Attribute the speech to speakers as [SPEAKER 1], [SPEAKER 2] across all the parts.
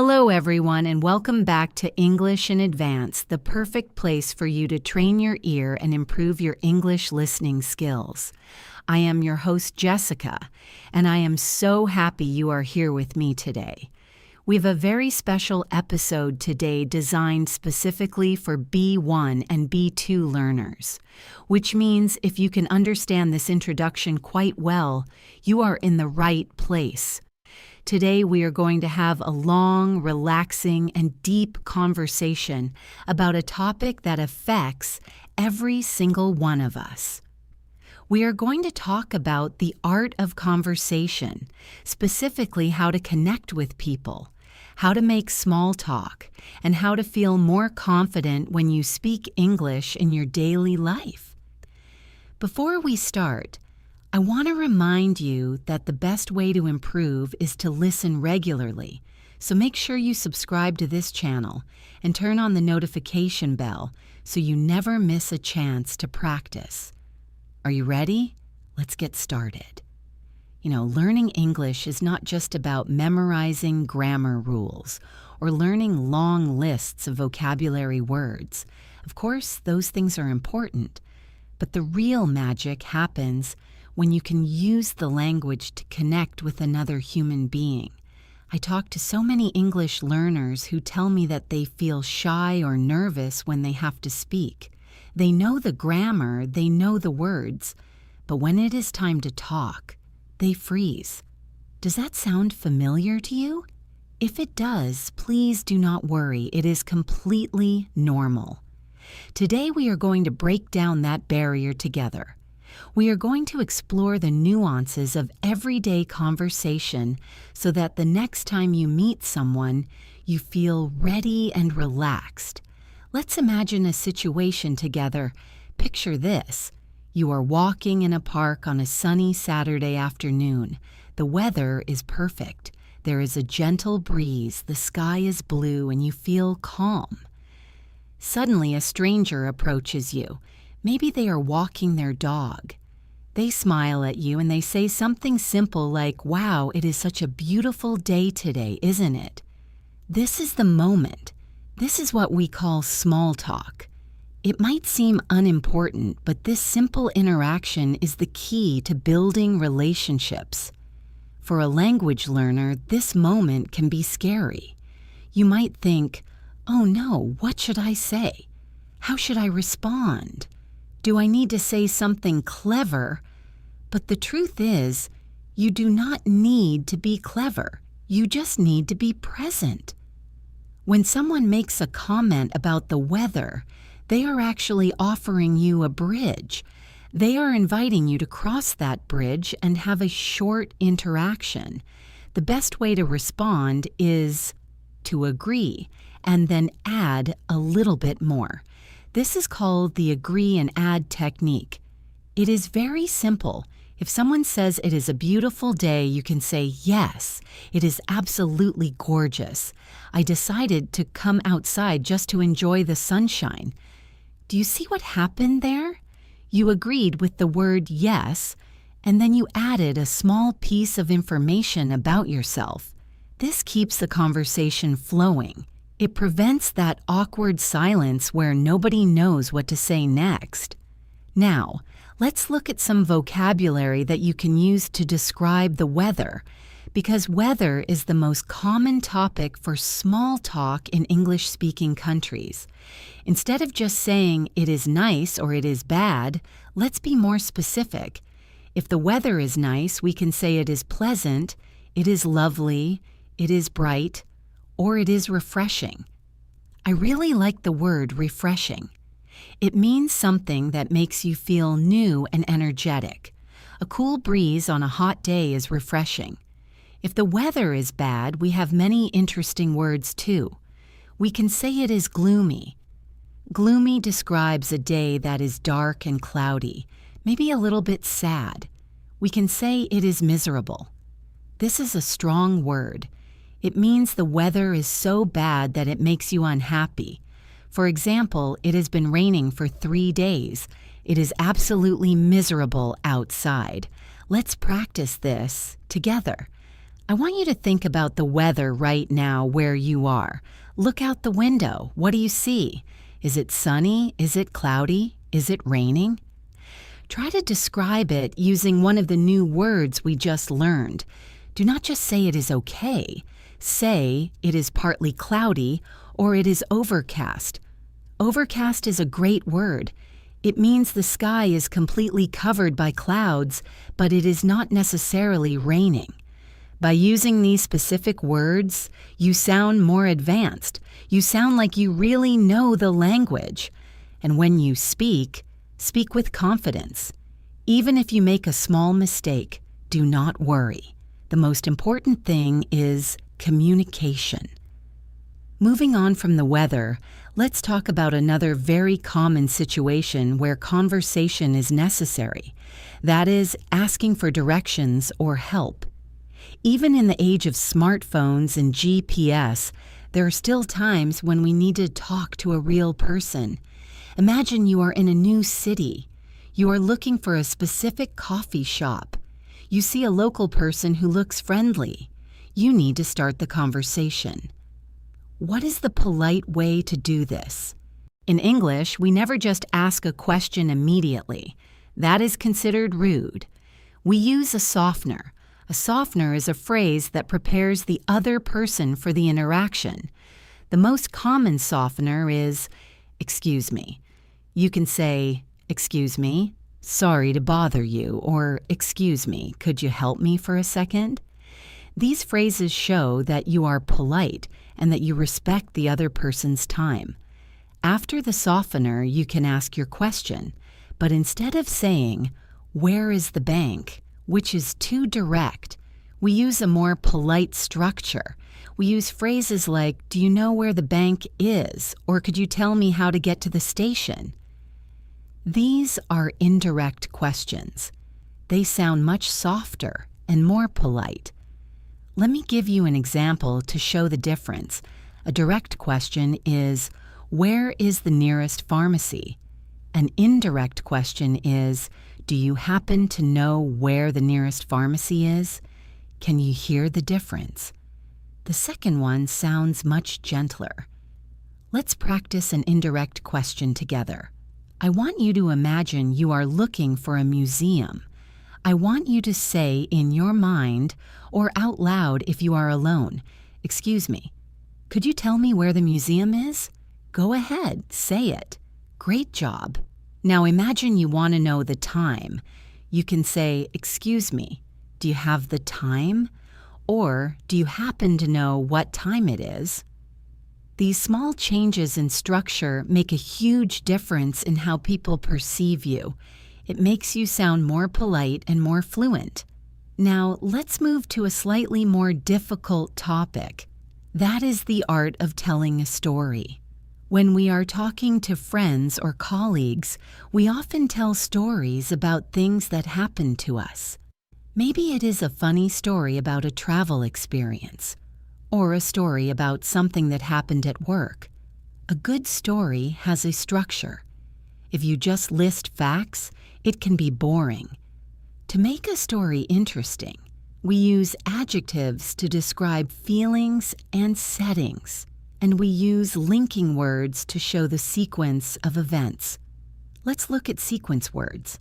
[SPEAKER 1] Hello, everyone, and welcome back to English in Advance, the perfect place for you to train your ear and improve your English listening skills. I am your host, Jessica, and I am so happy you are here with me today. We have a very special episode today designed specifically for B1 and B2 learners, which means if you can understand this introduction quite well, you are in the right place. Today we are going to have a long, relaxing, and deep conversation about a topic that affects every single one of us. We are going to talk about the art of conversation, specifically how to connect with people, how to make small talk, and how to feel more confident when you speak English in your daily life. Before we start, I want to remind you that the best way to improve is to listen regularly, so make sure you subscribe to this channel and turn on the notification bell so you never miss a chance to practice. Are you ready? Let's get started. Learning English is not just about memorizing grammar rules or learning long lists of vocabulary words. Of course, those things are important, but the real magic happens when you can use the language to connect with another human being. I talk to so many English learners who tell me that they feel shy or nervous when they have to speak. They know the grammar, they know the words, but when it is time to talk, they freeze. Does that sound familiar to you? If it does, please do not worry. It is completely normal. Today we are going to break down that barrier together. We are going to explore the nuances of everyday conversation so that the next time you meet someone, you feel ready and relaxed. Let's imagine a situation together. Picture this. You are walking in a park on a sunny Saturday afternoon. The weather is perfect. There is a gentle breeze, the sky is blue, and you feel calm. Suddenly, a stranger approaches you. Maybe they are walking their dog. They smile at you and they say something simple like, "Wow, it is such a beautiful day today, isn't it?" This is the moment. This is what we call small talk. It might seem unimportant, but this simple interaction is the key to building relationships. For a language learner, this moment can be scary. You might think, "Oh no, what should I say? How should I respond? Do I need to say something clever?" But the truth is, you do not need to be clever. You just need to be present. When someone makes a comment about the weather, they are actually offering you a bridge. They are inviting you to cross that bridge and have a short interaction. The best way to respond is to agree and then add a little bit more. This is called the agree and add technique. It is very simple. If someone says it is a beautiful day, you can say, "Yes, it is absolutely gorgeous. I decided to come outside just to enjoy the sunshine." Do you see what happened there? You agreed with the word yes, and then you added a small piece of information about yourself. This keeps the conversation flowing. It prevents that awkward silence where nobody knows what to say next. Now, let's look at some vocabulary that you can use to describe the weather, because weather is the most common topic for small talk in English-speaking countries. Instead of just saying it is nice or it is bad, let's be more specific. If the weather is nice, we can say it is pleasant, it is lovely, it is bright, or it is refreshing. I really like the word refreshing. It means something that makes you feel new and energetic. A cool breeze on a hot day is refreshing. If the weather is bad, we have many interesting words too. We can say it is gloomy. Gloomy describes a day that is dark and cloudy, maybe a little bit sad. We can say it is miserable. This is a strong word. It means the weather is so bad that it makes you unhappy. For example, it has been raining for 3 days. It is absolutely miserable outside. Let's practice this together. I want you to think about the weather right now where you are. Look out the window. What do you see? Is it sunny? Is it cloudy? Is it raining? Try to describe it using one of the new words we just learned. Do not just say it is okay. Say it is partly cloudy or it is overcast. Overcast is a great word. It means the sky is completely covered by clouds, but it is not necessarily raining. By using these specific words, you sound more advanced. You sound like you really know the language. And when you speak, speak with confidence. Even if you make a small mistake, do not worry. The most important thing is communication. Moving on from the weather, let's talk about another very common situation where conversation is necessary. That is, asking for directions or help. Even in the age of smartphones and GPS, there are still times when we need to talk to a real person. Imagine you are in a new city. You are looking for a specific coffee shop. You see a local person who looks friendly. You need to start the conversation. What is the polite way to do this? In English, we never just ask a question immediately. That is considered rude. We use a softener. A softener is a phrase that prepares the other person for the interaction. The most common softener is, "Excuse me." You can say, "Excuse me, sorry to bother you," or "Excuse me, could you help me for a second?" These phrases show that you are polite and that you respect the other person's time. After the softener, you can ask your question, but instead of saying, "Where is the bank?" which is too direct, we use a more polite structure. We use phrases like, "Do you know where the bank is?" or "Could you tell me how to get to the station?" These are indirect questions. They sound much softer and more polite. Let me give you an example to show the difference. A direct question is, "Where is the nearest pharmacy?" An indirect question is, "Do you happen to know where the nearest pharmacy is?" Can you hear the difference? The second one sounds much gentler. Let's practice an indirect question together. I want you to imagine you are looking for a museum. I want you to say in your mind or out loud if you are alone, "Excuse me, could you tell me where the museum is?" Go ahead, say it. Great job. Now imagine you want to know the time. You can say, "Excuse me, do you have the time?" Or, "Do you happen to know what time it is?" These small changes in structure make a huge difference in how people perceive you. It makes you sound more polite and more fluent. Now, let's move to a slightly more difficult topic. That is the art of telling a story. When we are talking to friends or colleagues, we often tell stories about things that happened to us. Maybe it is a funny story about a travel experience, or a story about something that happened at work. A good story has a structure. If you just list facts, it can be boring. To make a story interesting, we use adjectives to describe feelings and settings, and we use linking words to show the sequence of events. Let's look at sequence words.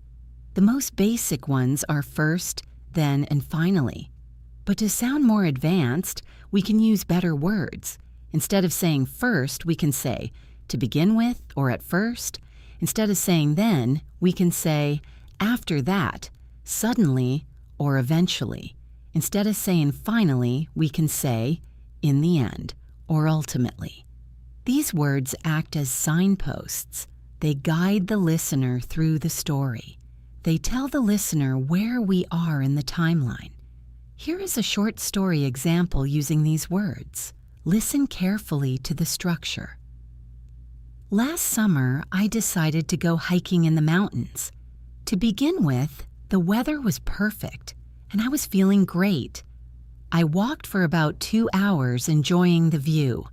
[SPEAKER 1] The most basic ones are first, then, and finally. But to sound more advanced, we can use better words. Instead of saying first, we can say to begin with or at first. Instead of saying then, we can say after that, suddenly, or eventually. Instead of saying finally, we can say in the end or ultimately. These words act as signposts. They guide the listener through the story. They tell the listener where we are in the timeline. Here is a short story example using these words. Listen carefully to the structure. Last summer, I decided to go hiking in the mountains. To begin with, the weather was perfect, and I was feeling great. I walked for about 2 hours enjoying the view.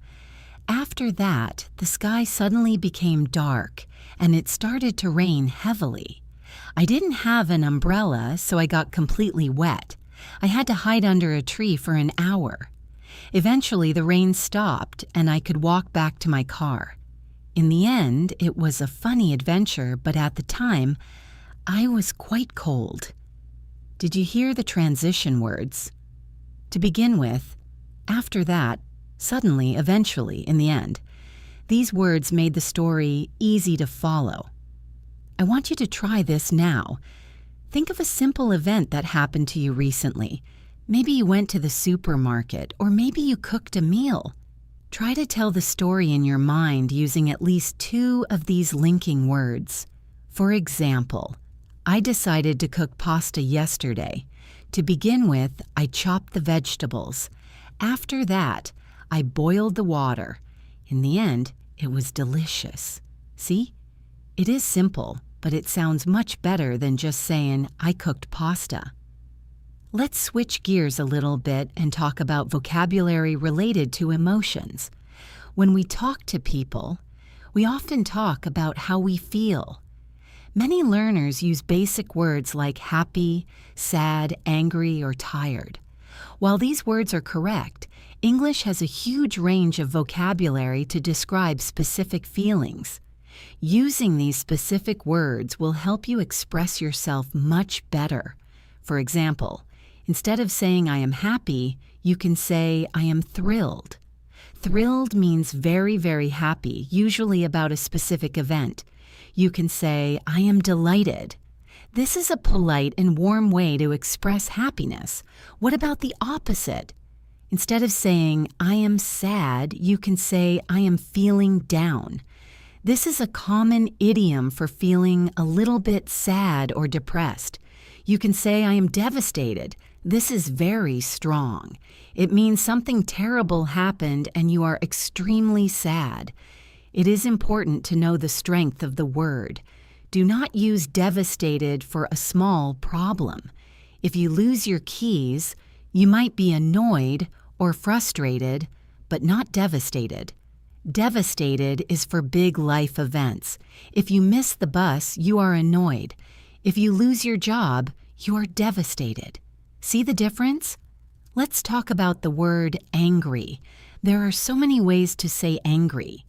[SPEAKER 1] After that, the sky suddenly became dark, and it started to rain heavily. I didn't have an umbrella, so I got completely wet. I had to hide under a tree for an hour. Eventually, the rain stopped and I could walk back to my car. In the end, it was a funny adventure, but at the time, I was quite cold. Did you hear the transition words? To begin with, after that, suddenly, eventually, in the end, these words made the story easy to follow. I want you to try this now. Think of a simple event that happened to you recently. Maybe you went to the supermarket, or maybe you cooked a meal. Try to tell the story in your mind using at least 2 of these linking words. For example, I decided to cook pasta yesterday. To begin with, I chopped the vegetables. After that, I boiled the water. In the end, it was delicious. See? It is simple, but it sounds much better than just saying, I cooked pasta. Let's switch gears a little bit and talk about vocabulary related to emotions. When we talk to people, we often talk about how we feel. Many learners use basic words like happy, sad, angry, or tired. While these words are correct, English has a huge range of vocabulary to describe specific feelings. Using these specific words will help you express yourself much better. For example, instead of saying I am happy, you can say I am thrilled. Thrilled means very, very happy, usually about a specific event. You can say I am delighted. This is a polite and warm way to express happiness. What about the opposite? Instead of saying I am sad, you can say I am feeling down. This is a common idiom for feeling a little bit sad or depressed. You can say I am devastated. This is very strong. It means something terrible happened and you are extremely sad. It is important to know the strength of the word. Do not use devastated for a small problem. If you lose your keys, you might be annoyed or frustrated, but not devastated. Devastated is for big life events. If you miss the bus, you are annoyed. If you lose your job, you are devastated. See the difference? Let's talk about the word angry. There are so many ways to say angry.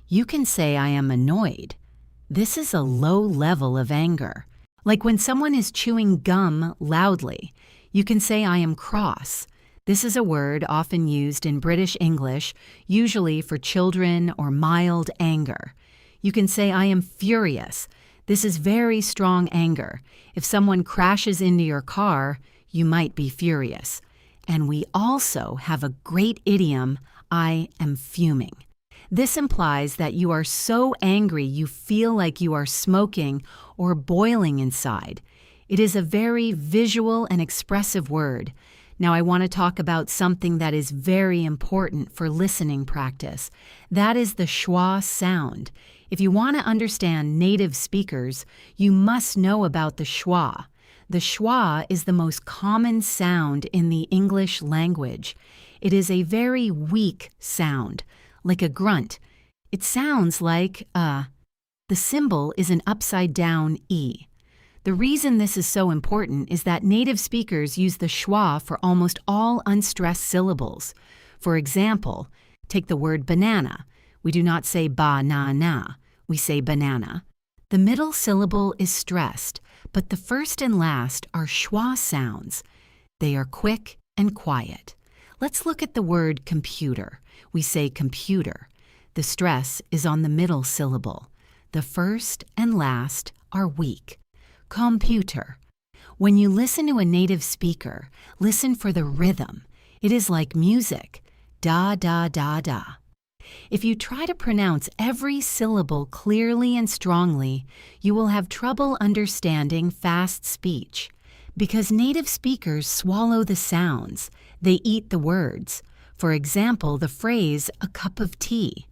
[SPEAKER 1] You can say I am annoyed. This is a low level of anger. Like when someone is chewing gum loudly, you can say I am cross. This is a word often used in British English, usually for children or mild anger. You can say I am furious. This is very strong anger. If someone crashes into your car, you might be furious. And we also have a great idiom, I am fuming. This implies that you are so angry you feel like you are smoking or boiling inside. It is a very visual and expressive word. Now I want to talk about something that is very important for listening practice. That is the schwa sound. If you want to understand native speakers, you must know about the schwa. The schwa is the most common sound in the English language. It is a very weak sound, like a grunt. It sounds like a. The symbol is an upside-down E. The reason this is so important is that native speakers use the schwa for almost all unstressed syllables. For example, take the word banana. We do not say ba-na-na, we say banana. The middle syllable is stressed, but the first and last are schwa sounds. They are quick and quiet. Let's look at the word computer. We say computer. The stress is on the middle syllable. The first and last are weak. Computer. When you listen to a native speaker, listen for the rhythm. It is like music. Da, da, da, da. If you try to pronounce every syllable clearly and strongly, you will have trouble understanding fast speech. Because native speakers swallow the sounds, they eat the words. For example, the phrase, a cup of tea.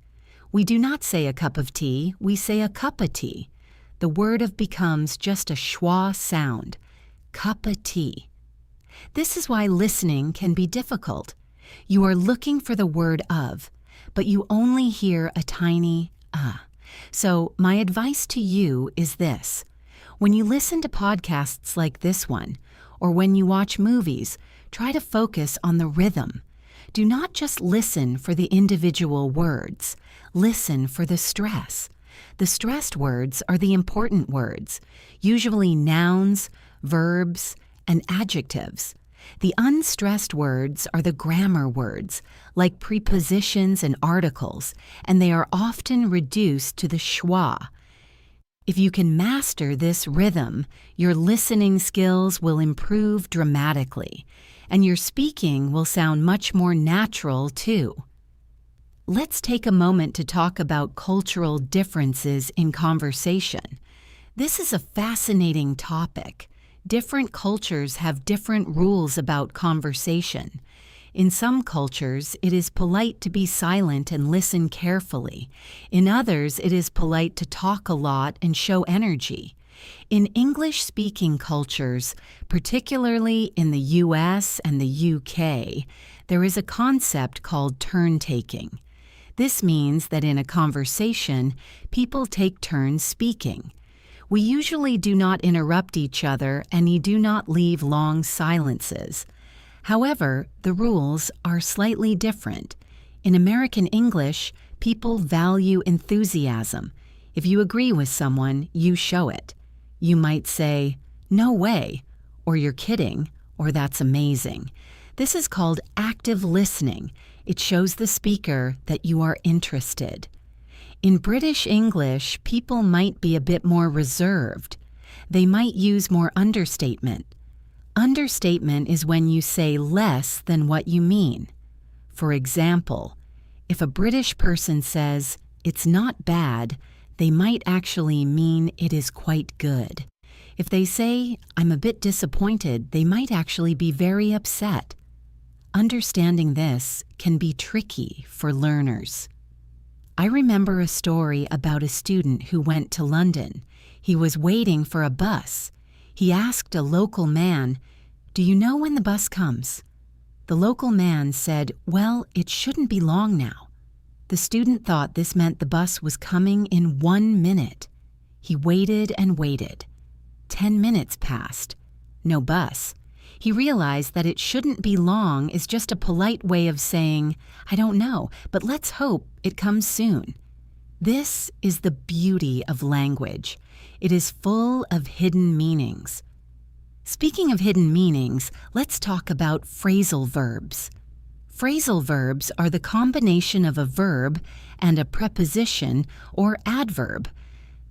[SPEAKER 1] We do not say a cup of tea, we say a cup of tea. The word of becomes just a schwa sound, cup of tea. This is why listening can be difficult. You are looking for the word of, but you only hear a tiny So my advice to you is this. When you listen to podcasts like this one, or when you watch movies, try to focus on the rhythm. Do not just listen for the individual words. Listen for the stress. The stressed words are the important words, usually nouns, verbs, and adjectives. The unstressed words are the grammar words, like prepositions and articles, and they are often reduced to the schwa. If you can master this rhythm, your listening skills will improve dramatically, and your speaking will sound much more natural too. Let's take a moment to talk about cultural differences in conversation. This is a fascinating topic. Different cultures have different rules about conversation. In some cultures, it is polite to be silent and listen carefully. In others, it is polite to talk a lot and show energy. In English-speaking cultures, particularly in the US and the UK, there is a concept called turn-taking. This means that in a conversation, people take turns speaking. We usually do not interrupt each other and you do not leave long silences. However, the rules are slightly different. In American English, people value enthusiasm. If you agree with someone, you show it. You might say, "No way," or "You're kidding," or "That's amazing." This is called active listening. It shows the speaker that you are interested. In British English, people might be a bit more reserved. They might use more understatement. Understatement is when you say less than what you mean. For example, if a British person says, "It's not bad," they might actually mean it is quite good. If they say, "I'm a bit disappointed," they might actually be very upset. Understanding this can be tricky for learners. I remember a story about a student who went to London. He was waiting for a bus. He asked a local man, "Do you know when the bus comes?" The local man said, "Well, it shouldn't be long now." The student thought this meant the bus was coming in 1 minute. He waited and waited. 10 minutes passed. No bus. He realized that "it shouldn't be long" is just a polite way of saying, "I don't know, but let's hope it comes soon." This is the beauty of language. It is full of hidden meanings. Speaking of hidden meanings, let's talk about phrasal verbs. Phrasal verbs are the combination of a verb and a preposition or adverb.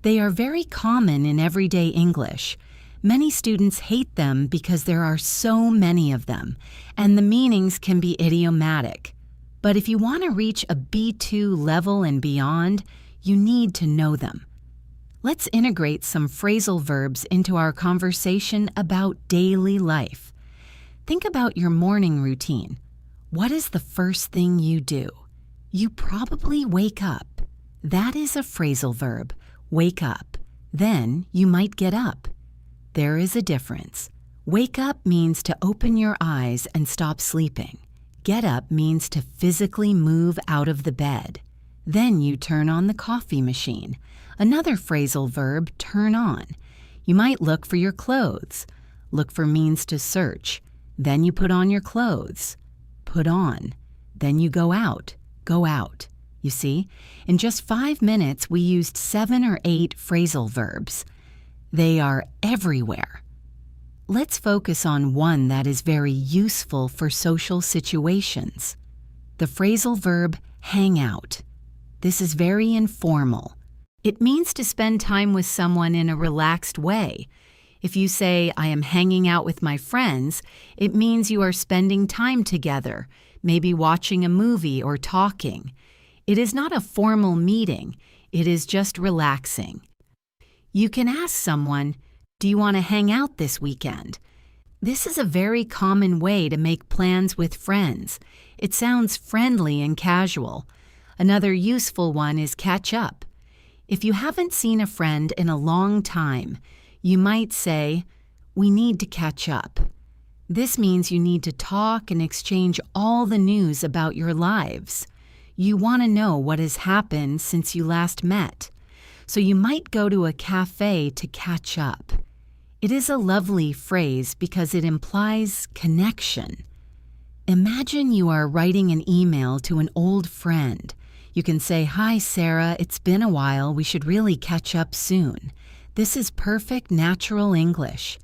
[SPEAKER 1] They are very common in everyday English. Many students hate them because there are so many of them, and the meanings can be idiomatic. But if you want to reach a B2 level and beyond, you need to know them. Let's integrate some phrasal verbs into our conversation about daily life. Think about your morning routine. What is the first thing you do? You probably wake up. That is a phrasal verb, wake up. Then you might get up. There is a difference. Wake up means to open your eyes and stop sleeping. Get up means to physically move out of the bed. Then you turn on the coffee machine. Another phrasal verb, turn on. You might look for your clothes. Look for means to search. Then you put on your clothes. Put on. Then you go out. Go out. You see, in just 5 minutes, we used 7 or 8 phrasal verbs. They are everywhere. Let's focus on one that is very useful for social situations. The phrasal verb hang out. This is very informal. It means to spend time with someone in a relaxed way. If you say, "I am hanging out with my friends," it means you are spending time together, maybe watching a movie or talking. It is not a formal meeting. It is just relaxing. You can ask someone, "Do you want to hang out this weekend?" This is a very common way to make plans with friends. It sounds friendly and casual. Another useful one is catch up. If you haven't seen a friend in a long time, you might say, "We need to catch up." This means you need to talk and exchange all the news about your lives. You want to know what has happened since you last met. So you might go to a cafe to catch up. It is a lovely phrase because it implies connection. Imagine you are writing an email to an old friend. You can say, "Hi, Sarah, it's been a while. We should really catch up soon." This is perfect natural English.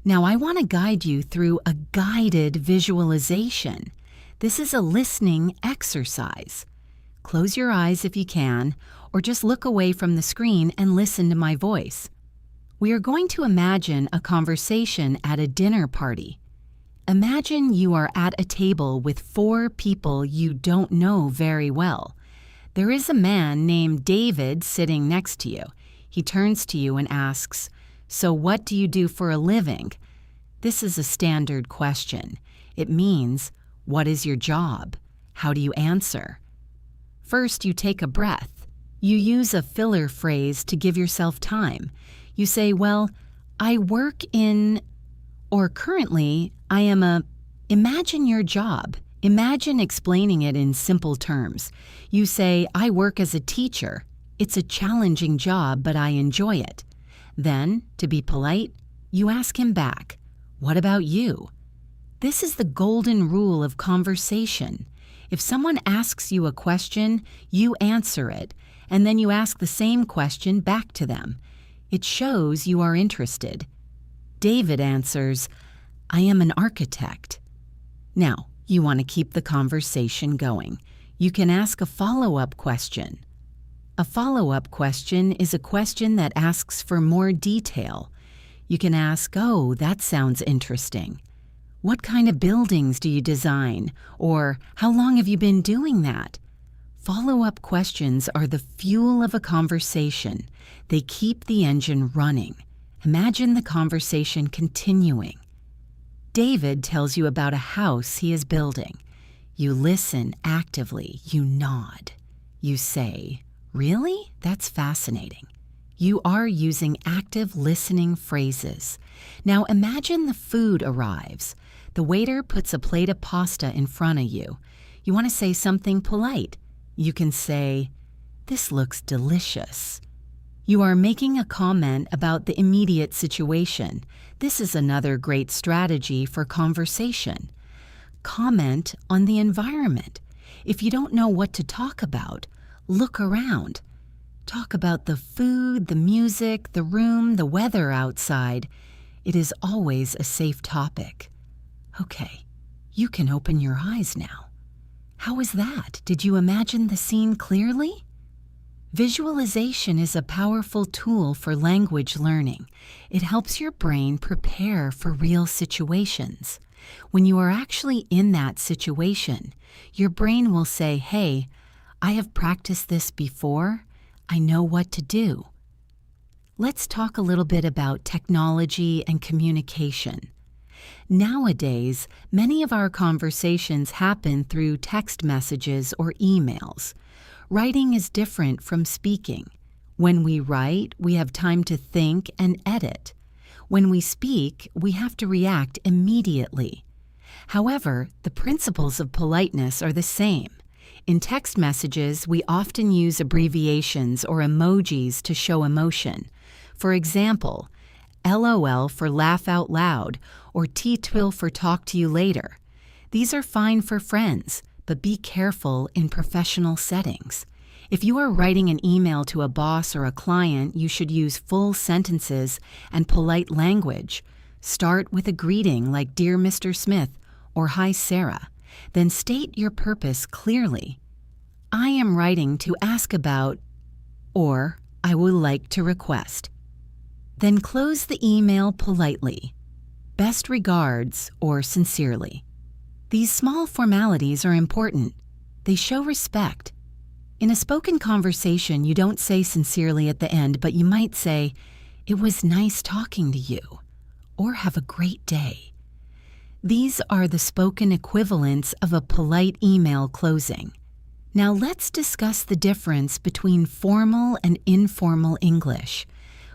[SPEAKER 1] Now, I want to guide you through a guided visualization. This is a listening exercise. Close your eyes if you can, or just look away from the screen and listen to my voice. We are going to imagine a conversation at a dinner party. Imagine you are at a table with 4 people you don't know very well. There is a man named David sitting next to you. He turns to you and asks, "So what do you do for a living?" This is a standard question. It means, what is your job? How do you answer? First, you take a breath. You use a filler phrase to give yourself time. You say, "Well, I work in," or "currently, I am a." Imagine your job. Imagine explaining it in simple terms. You say, "I work as a teacher. It's a challenging job, but I enjoy it." Then, to be polite, you ask him back, "What about you?" This is the golden rule of conversation. If someone asks you a question, you answer it, and then you ask the same question back to them. It shows you are interested. David answers, "I am an architect." Now, you want to keep the conversation going. You can ask a follow-up question. A follow-up question is a question that asks for more detail. You can ask, "Oh, that sounds interesting. What kind of buildings do you design?" Or, "How long have you been doing that?" Follow-up questions are the fuel of a conversation. They keep the engine running. Imagine the conversation continuing. David tells you about a house he is building. You listen actively. You nod. You say, "Really? That's fascinating." You are using active listening phrases. Now imagine the food arrives. The waiter puts a plate of pasta in front of you. You want to say something polite. You can say, "This looks delicious." You are making a comment about the immediate situation. This is another great strategy for conversation. Comment on the environment. If you don't know what to talk about, look around. Talk about the food, the music, the room, the weather outside. It is always a safe topic. Okay, you can open your eyes now. How was that? Did you imagine the scene clearly? Visualization is a powerful tool for language learning. It helps your brain prepare for real situations. When you are actually in that situation, your brain will say, "Hey, I have practiced this before. I know what to do." Let's talk a little bit about technology and communication. Nowadays, many of our conversations happen through text messages or emails. Writing is different from speaking. When we write, we have time to think and edit. When we speak, we have to react immediately. However, the principles of politeness are the same. In text messages, we often use abbreviations or emojis to show emotion. For example, LOL for laugh out loud, or TTWIL for talk to you later. These are fine for friends, but be careful in professional settings. If you are writing an email to a boss or a client, you should use full sentences and polite language. Start with a greeting like "Dear Mr. Smith" or "Hi, Sarah." Then state your purpose clearly. "I am writing to ask about," or "I would like to request." Then close the email politely. "Best regards," or "sincerely." These small formalities are important. They show respect. In a spoken conversation, you don't say "sincerely" at the end, but you might say, "It was nice talking to you," or "Have a great day." These are the spoken equivalents of a polite email closing. Now let's discuss the difference between formal and informal English.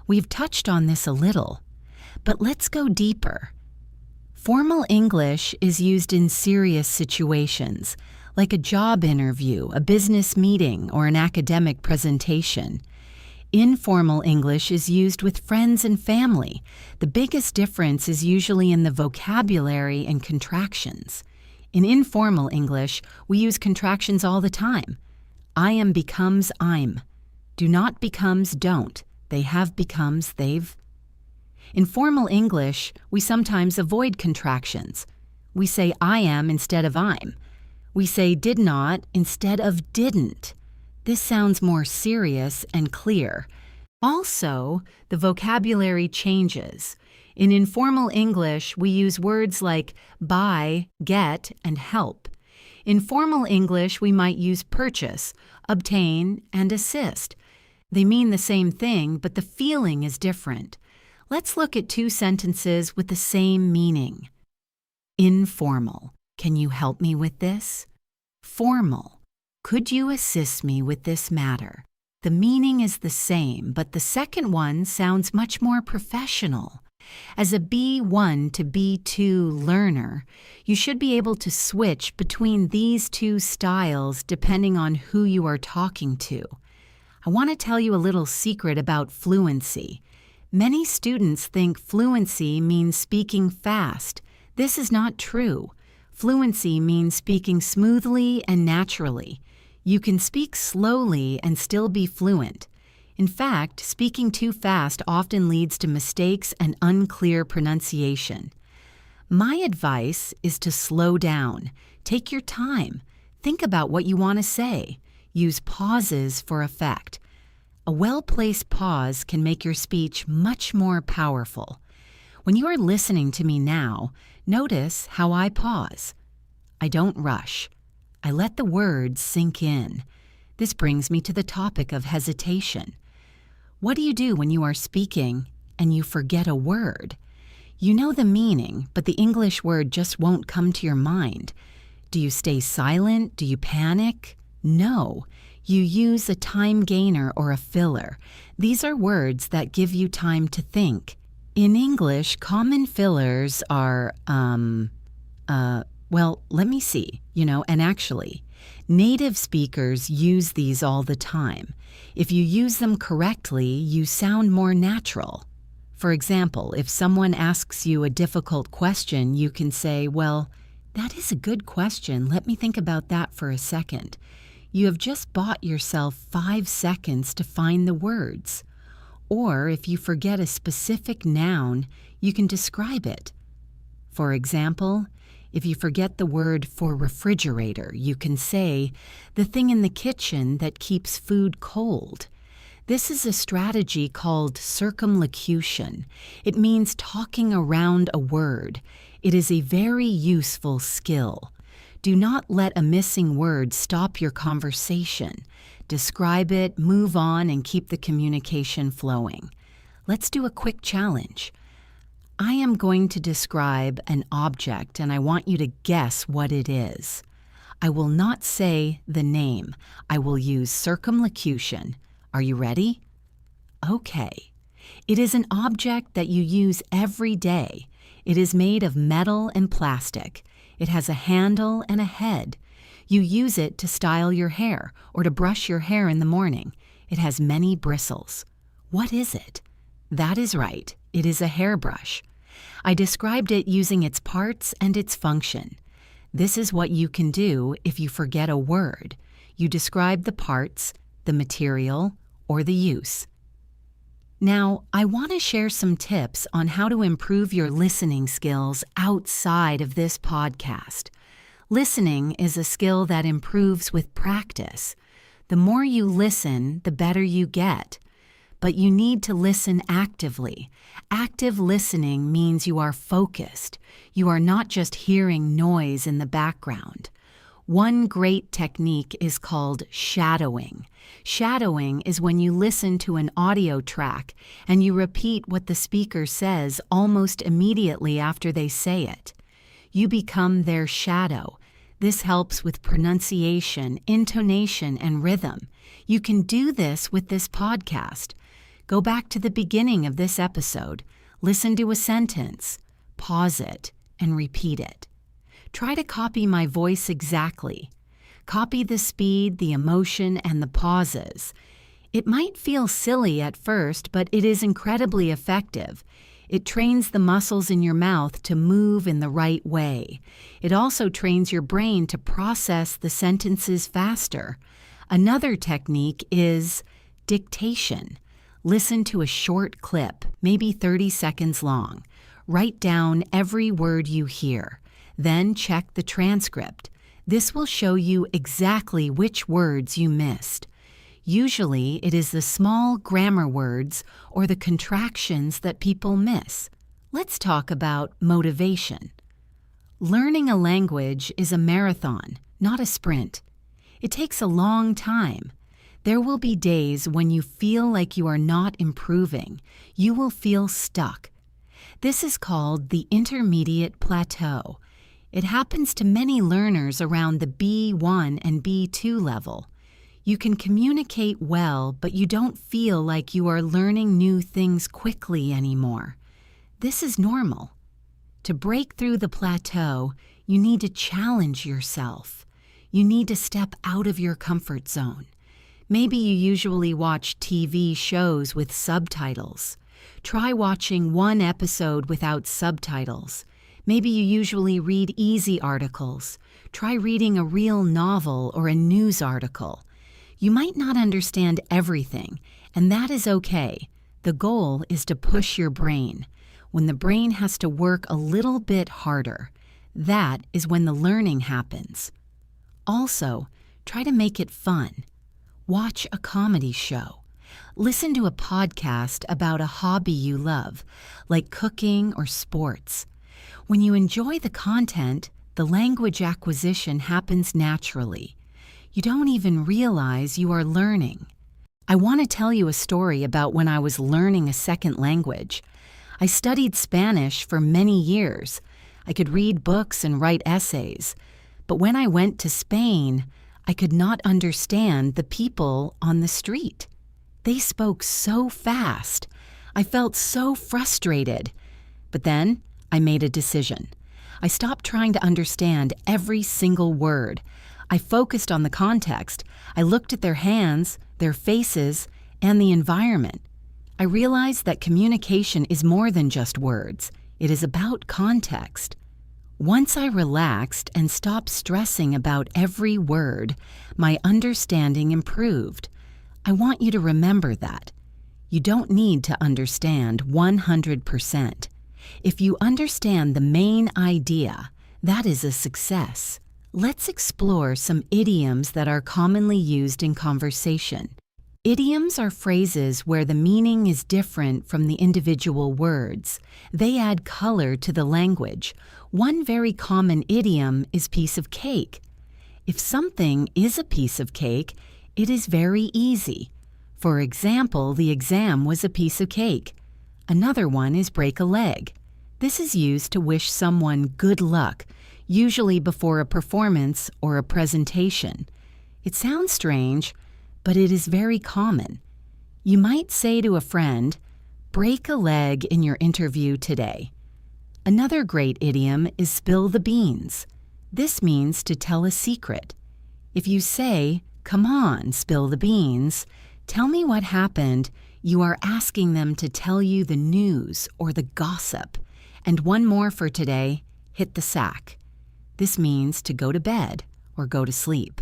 [SPEAKER 1] We've touched on this a little, but let's go deeper. Formal English is used in serious situations, like a job interview, a business meeting, or an academic presentation. Informal English is used with friends and family. The biggest difference is usually in the vocabulary and contractions. In informal English, we use contractions all the time. I am becomes I'm. Do not becomes don't. They have becomes they've. In formal English, we sometimes avoid contractions. We say I am instead of I'm. We say did not instead of didn't. This sounds more serious and clear. Also, the vocabulary changes. In informal English, we use words like buy, get, and help. In formal English, we might use purchase, obtain, and assist. They mean the same thing, but the feeling is different. Let's look at two sentences with the same meaning. Informal. Can you help me with this? Formal. Could you assist me with this matter? The meaning is the same, but the second one sounds much more professional. As a B1 to B2 learner, you should be able to switch between these two styles depending on who you are talking to. I want to tell you a little secret about fluency. Many students think fluency means speaking fast. This is not true. Fluency means speaking smoothly and naturally. You can speak slowly and still be fluent. In fact, speaking too fast often leads to mistakes and unclear pronunciation. My advice is to slow down. Take your time. Think about what you want to say. Use pauses for effect. A well-placed pause can make your speech much more powerful. When you are listening to me now, notice how I pause. I don't rush. I let the words sink in. This brings me to the topic of hesitation. What do you do when you are speaking and you forget a word? You know the meaning, but the English word just won't come to your mind. Do you stay silent? Do you panic? No. You use a time gainer or a filler. These are words that give you time to think. In English, common fillers are, well, let me see, and actually, native speakers use these all the time. If you use them correctly, you sound more natural. For example, if someone asks you a difficult question, you can say, well, that is a good question. Let me think about that for a second. You have just bought yourself 5 seconds to find the words. Or if you forget a specific noun, you can describe it. For example, if you forget the word for refrigerator, you can say, the thing in the kitchen that keeps food cold. This is a strategy called circumlocution. It means talking around a word. It is a very useful skill. Do not let a missing word stop your conversation. Describe it, move on, and keep the communication flowing. Let's do a quick challenge. I am going to describe an object, and I want you to guess what it is. I will not say the name. I will use circumlocution. Are you ready? Okay. It is an object that you use every day. It is made of metal and plastic. It has a handle and a head. You use it to style your hair or to brush your hair in the morning. It has many bristles. What is it? That is right. It is a hairbrush. I described it using its parts and its function. This is what you can do if you forget a word. You describe the parts, the material, or the use. Now, I want to share some tips on how to improve your listening skills outside of this podcast. Listening is a skill that improves with practice. The more you listen, the better you get. But you need to listen actively. Active listening means you are focused. You are not just hearing noise in the background. One great technique is called shadowing. Shadowing is when you listen to an audio track and you repeat what the speaker says almost immediately after they say it. You become their shadow. This helps with pronunciation, intonation, and rhythm. You can do this with this podcast. Go back to the beginning of this episode, listen to a sentence, pause it, and repeat it. Try to copy my voice exactly. Copy the speed, the emotion, and the pauses. It might feel silly at first, but it is incredibly effective. It trains the muscles in your mouth to move in the right way. It also trains your brain to process the sentences faster. Another technique is dictation. Listen to a short clip, maybe 30 seconds long. Write down every word you hear. Then check the transcript. This will show you exactly which words you missed. Usually, it is the small grammar words or the contractions that people miss. Let's talk about motivation. Learning a language is a marathon, not a sprint. It takes a long time. There will be days when you feel like you are not improving. You will feel stuck. This is called the intermediate plateau. It happens to many learners around the B1 and B2 level. You can communicate well, but you don't feel like you are learning new things quickly anymore. This is normal. To break through the plateau, you need to challenge yourself. You need to step out of your comfort zone. Maybe you usually watch TV shows with subtitles. Try watching one episode without subtitles. Maybe you usually read easy articles. Try reading a real novel or a news article. You might not understand everything, and that is okay. The goal is to push your brain. When the brain has to work a little bit harder, that is when the learning happens. Also, try to make it fun. Watch a comedy show. Listen to a podcast about a hobby you love, like cooking or sports. When you enjoy the content, the language acquisition happens naturally. You don't even realize you are learning. I want to tell you a story about when I was learning a second language. I studied Spanish for many years. I could read books and write essays. But when I went to Spain, I could not understand the people on the street. They spoke so fast. I felt so frustrated. But then I made a decision. I stopped trying to understand every single word. I focused on the context. I looked at their hands, their faces, and the environment. I realized that communication is more than just words. It is about context. Once I relaxed and stopped stressing about every word, my understanding improved. I want you to remember that. You don't need to understand 100%. If you understand the main idea, that is a success. Let's explore some idioms that are commonly used in conversation. Idioms are phrases where the meaning is different from the individual words. They add color to the language. One very common idiom is piece of cake. If something is a piece of cake, it is very easy. For example, the exam was a piece of cake. Another one is break a leg. This is used to wish someone good luck, usually before a performance or a presentation. It sounds strange, but it is very common. You might say to a friend, break a leg in your interview today. Another great idiom is spill the beans. This means to tell a secret. If you say, come on, spill the beans, tell me what happened, you are asking them to tell you the news or the gossip. And one more for today, hit the sack. This means to go to bed or go to sleep.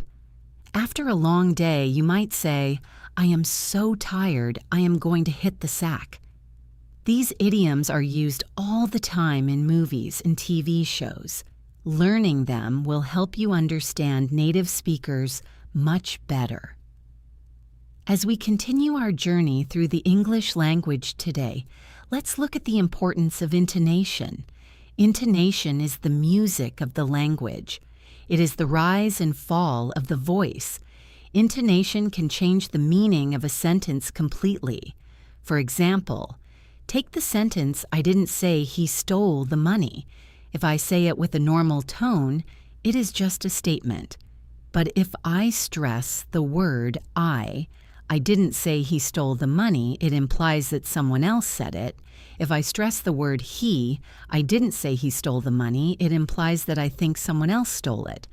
[SPEAKER 1] After a long day, you might say, I am so tired, I am going to hit the sack. These idioms are used all the time in movies and TV shows. Learning them will help you understand native speakers much better. As we continue our journey through the English language today, let's look at the importance of intonation. Intonation is the music of the language. It is the rise and fall of the voice. Intonation can change the meaning of a sentence completely. For example, take the sentence, I didn't say he stole the money. If I say it with a normal tone, it is just a statement. But if I stress the word I didn't say he stole the money, it implies that someone else said it. If I stress the word he, I didn't say he stole the money, it implies that I think someone else stole it.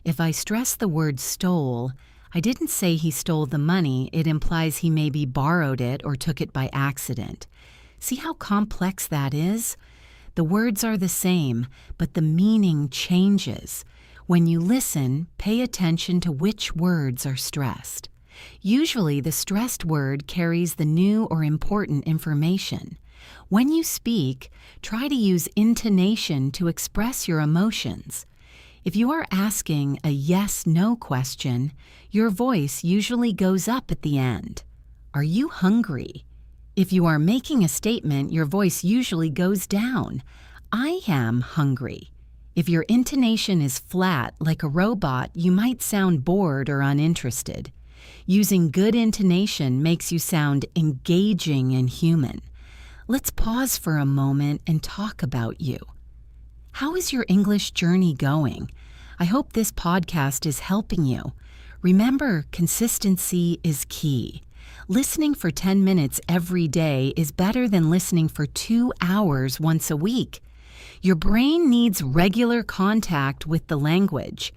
[SPEAKER 1] If I stress the word stole, I didn't say he stole the money, it implies he maybe borrowed it or took it by accident. See how complex that is? The words are the same, but the meaning changes. When you listen, pay attention to which words are stressed. Usually, the stressed word carries the new or important information. When you speak, try to use intonation to express your emotions. If you are asking a yes-no question, your voice usually goes up at the end. Are you hungry? If you are making a statement, your voice usually goes down. I am hungry. If your intonation is flat, like a robot, you might sound bored or uninterested. Using good intonation makes you sound engaging and human. Let's pause for a moment and talk about you. How is your English journey going? I hope this podcast is helping you. Remember, consistency is key. Listening for 10 minutes every day is better than listening for 2 hours once a week. Your brain needs regular contact with the language.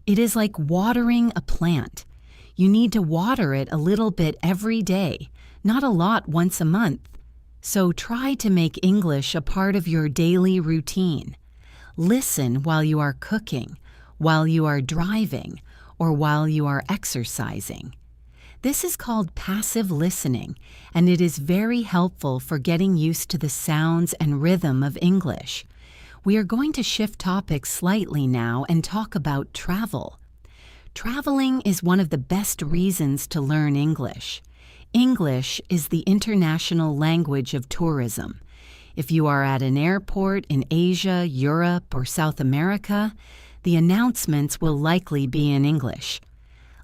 [SPEAKER 1] It is like watering a plant. You need to water it a little bit every day, not a lot once a month. So try to make English a part of your daily routine. Listen while you are cooking, while you are driving, or while you are exercising. This is called passive listening, and it is very helpful for getting used to the sounds and rhythm of English. We are going to shift topics slightly now and talk about travel. Traveling is one of the best reasons to learn English. English is the international language of tourism. If you are at an airport in Asia, Europe, or South America, the announcements will likely be in English.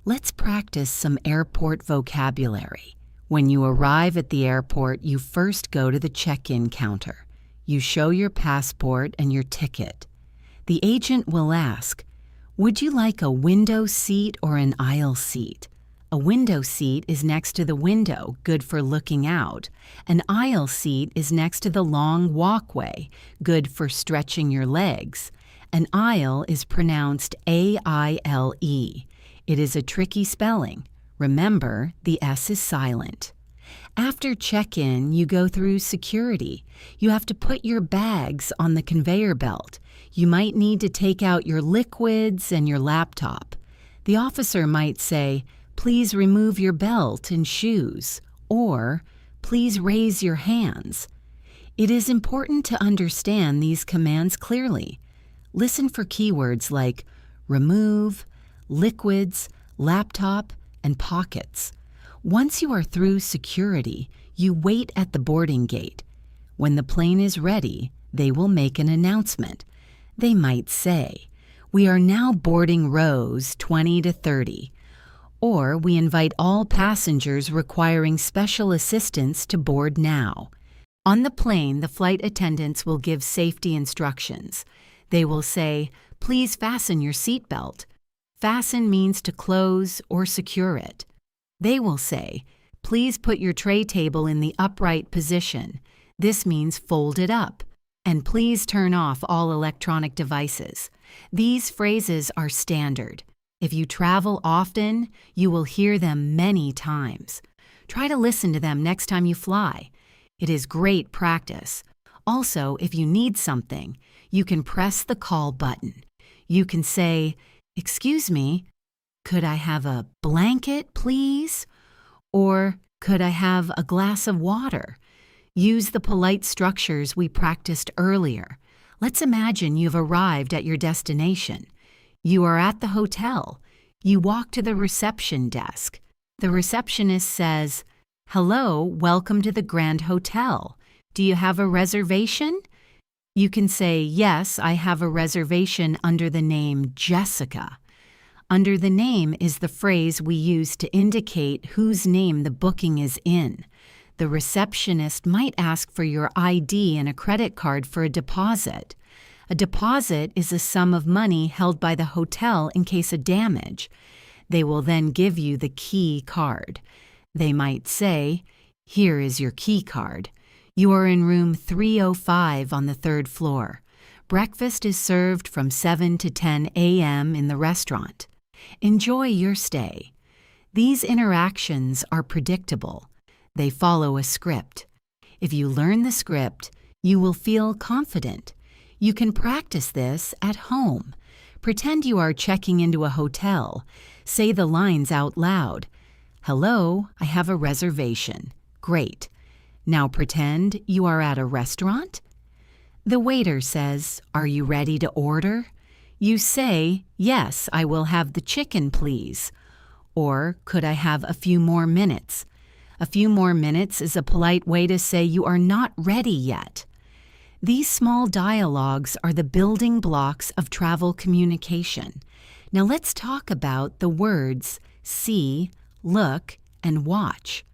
[SPEAKER 1] Let's practice some airport vocabulary. When you arrive at the airport, you first go to the check-in counter. You show your passport and your ticket. The agent will ask, "Would you like a window seat or an aisle seat?" A window seat is next to the window, good for looking out. An aisle seat is next to the long walkway, good for stretching your legs. An aisle is pronounced A-I-L-E. It is a tricky spelling. Remember, the S is silent. After check-in, you go through security. You have to put your bags on the conveyor belt. You might need to take out your liquids and your laptop. The officer might say, "Please remove your belt and shoes," or "Please raise your hands." It is important to understand these commands clearly. Listen for keywords like remove, liquids, laptop, and pockets. Once you are through security, you wait at the boarding gate. When the plane is ready, they will make an announcement. They might say, "We are now boarding rows 20 to 30. Or we invite all passengers requiring special assistance to board now. On the plane, the flight attendants will give safety instructions. They will say, "Please fasten your seatbelt." Fasten means to close or secure it. They will say, "Please put your tray table in the upright position." This means fold it up. And please turn off all electronic devices. These phrases are standard. If you travel often, you will hear them many times. Try to listen to them next time you fly. It is great practice. Also, if you need something, you can press the call button. You can say, "Excuse me, could I have a blanket, please?" Or, "Could I have a glass of water?" Use the polite structures we practiced earlier. Let's imagine you've arrived at your destination. You are at the hotel. You walk to the reception desk. The receptionist says, "Hello, welcome to the Grand Hotel. Do you have a reservation?" You can say, "Yes, I have a reservation under the name Jessica." Under the name is the phrase we use to indicate whose name the booking is in. The receptionist might ask for your ID and a credit card for a deposit. A deposit is a sum of money held by the hotel in case of damage. They will then give you the key card. They might say, "Here is your key card. You are in room 305 on the 3rd floor. Breakfast is served from 7 to 10 a.m. in the restaurant. Enjoy your stay." These interactions are predictable. They follow a script. If you learn the script, you will feel confident. You can practice this at home. Pretend you are checking into a hotel. Say the lines out loud. Hello, I have a reservation. Great. Now pretend you are at a restaurant. The waiter says, "Are you ready to order?" You say, "Yes, I will have the chicken, please." Or, "Could I have a few more minutes?" A few more minutes is a polite way to say you are not ready yet. These small dialogues are the building blocks of travel communication. Now let's talk about the words see, look, and watch.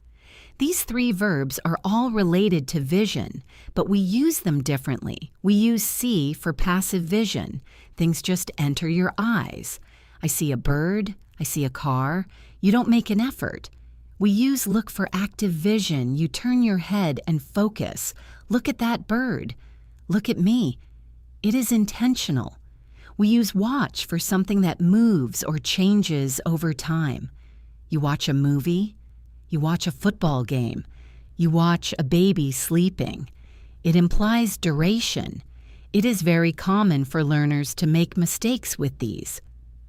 [SPEAKER 1] These three verbs are all related to vision, but we use them differently. We use see for passive vision. Things just enter your eyes. I see a bird, I see a car. You don't make an effort. We use look for active vision. You turn your head and focus. Look at that bird. Look at me. It is intentional. We use watch for something that moves or changes over time. You watch a movie. You watch a football game. You watch a baby sleeping. It implies duration. It is very common for learners to make mistakes with these.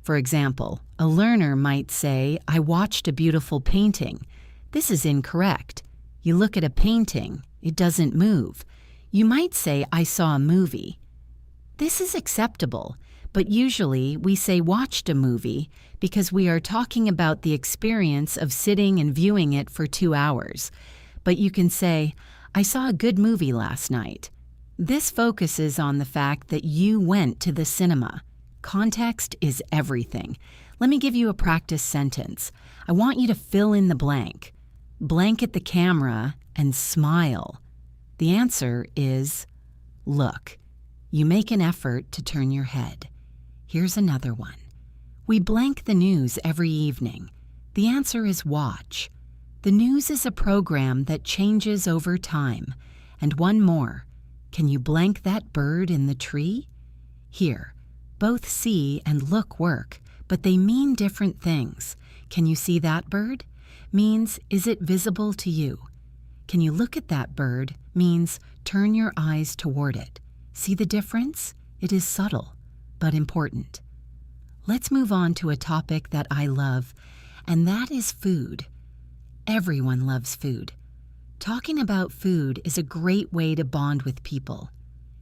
[SPEAKER 1] For example, a learner might say, "I watched a beautiful painting." This is incorrect. You look at a painting, it doesn't move. You might say, "I saw a movie." This is acceptable, but usually we say watched a movie because we are talking about the experience of sitting and viewing it for 2 hours. But you can say, "I saw a good movie last night." This focuses on the fact that you went to the cinema. Context is everything. Let me give you a practice sentence. I want you to fill in the blank. Blank at the camera and smile. The answer is look. You make an effort to turn your head. Here's another one. We blank the news every evening. The answer is watch. The news is a program that changes over time. And one more. Can you blank that bird in the tree? Here, both see and look work, but they mean different things. Can you see that bird? Means, is it visible to you? Can you look at that bird? Means, turn your eyes toward it. See the difference? It is subtle, but important. Let's move on to a topic that I love, and that is food. Everyone loves food. Talking about food is a great way to bond with people.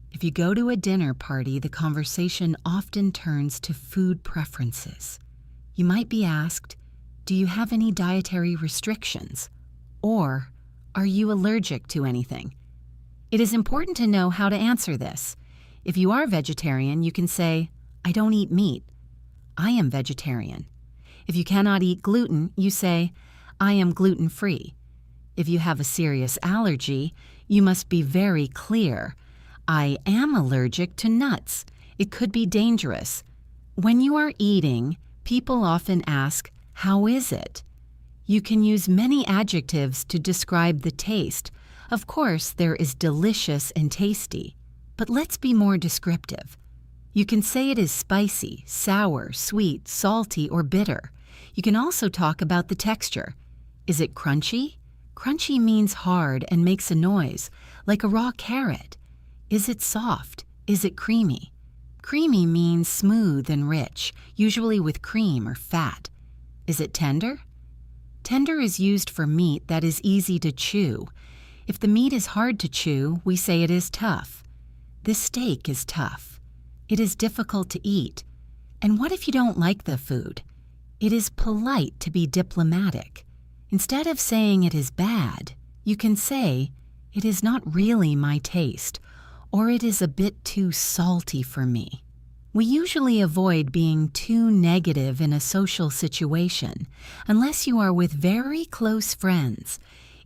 [SPEAKER 1] If you go to a dinner party, the conversation often turns to food preferences. You might be asked, "Do you have any dietary restrictions?" Or, "Are you allergic to anything?" It is important to know how to answer this. If you are vegetarian, you can say, "I don't eat meat." "I am vegetarian." If you cannot eat gluten, you say, "I am gluten-free." If you have a serious allergy, you must be very clear. "I am allergic to nuts. It could be dangerous." When you are eating, people often ask, "How is it?" You can use many adjectives to describe the taste. Of course, there is delicious and tasty, but let's be more descriptive. You can say it is spicy, sour, sweet, salty, or bitter. You can also talk about the texture. Is it crunchy? Crunchy means hard and makes a noise, like a raw carrot. Is it soft? Is it creamy? Creamy means smooth and rich, usually with cream or fat. Is it tender? Tender is used for meat that is easy to chew. If the meat is hard to chew, we say it is tough. This steak is tough. It is difficult to eat. And what if you don't like the food? It is polite to be diplomatic. Instead of saying it is bad, you can say, "It is not really my taste," or "It is a bit too salty for me." We usually avoid being too negative in a social situation, unless you are with very close friends.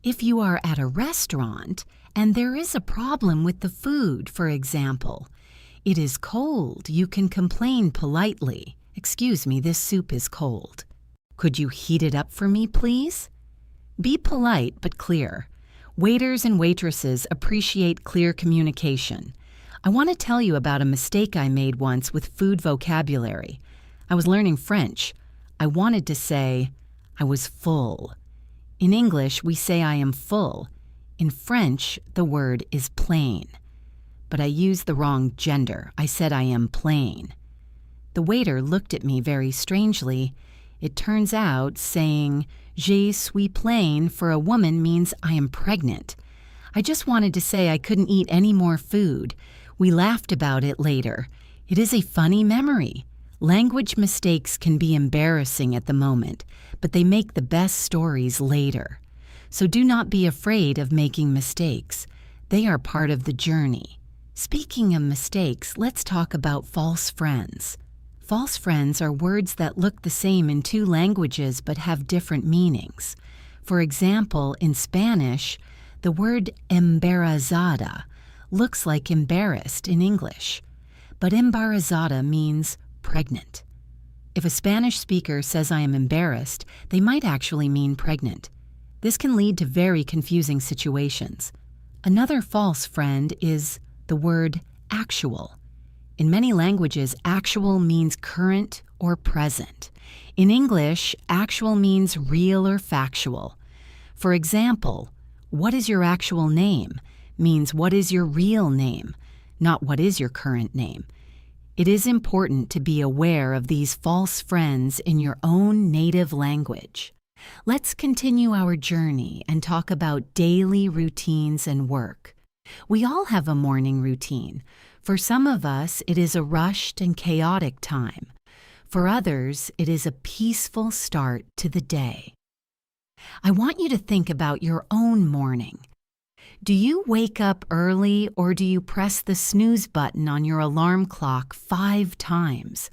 [SPEAKER 1] If you are at a restaurant and there is a problem with the food, for example, it is cold, you can complain politely. "Excuse me, this soup is cold. Could you heat it up for me, please?" Be polite but clear. Waiters and waitresses appreciate clear communication. I want to tell you about a mistake I made once with food vocabulary. I was learning French. I wanted to say, "I was full." In English, we say "I am full." In French, the word is plain. But I used the wrong gender. I said I am plain. The waiter looked at me very strangely. It turns out saying je suis plain for a woman means I am pregnant. I just wanted to say I couldn't eat any more food. We laughed about it later. It is a funny memory. Language mistakes can be embarrassing at the moment, but they make the best stories later. So do not be afraid of making mistakes. They are part of the journey. Speaking of mistakes, let's talk about false friends. False friends are words that look the same in two languages but have different meanings. For example, in Spanish, the word embarazada looks like embarrassed in English, but embarazada means pregnant. If a Spanish speaker says I am embarrassed, they might actually mean pregnant. This can lead to very confusing situations. Another false friend is the word actual. In many languages, actual means current or present. In English, actual means real or factual. For example, what is your actual name means what is your real name, not what is your current name. It is important to be aware of these false friends in your own native language. Let's continue our journey and talk about daily routines and work. We all have a morning routine. For some of us, it is a rushed and chaotic time. For others, it is a peaceful start to the day. I want you to think about your own morning. Do you wake up early or do you press the snooze button on your alarm clock 5 times?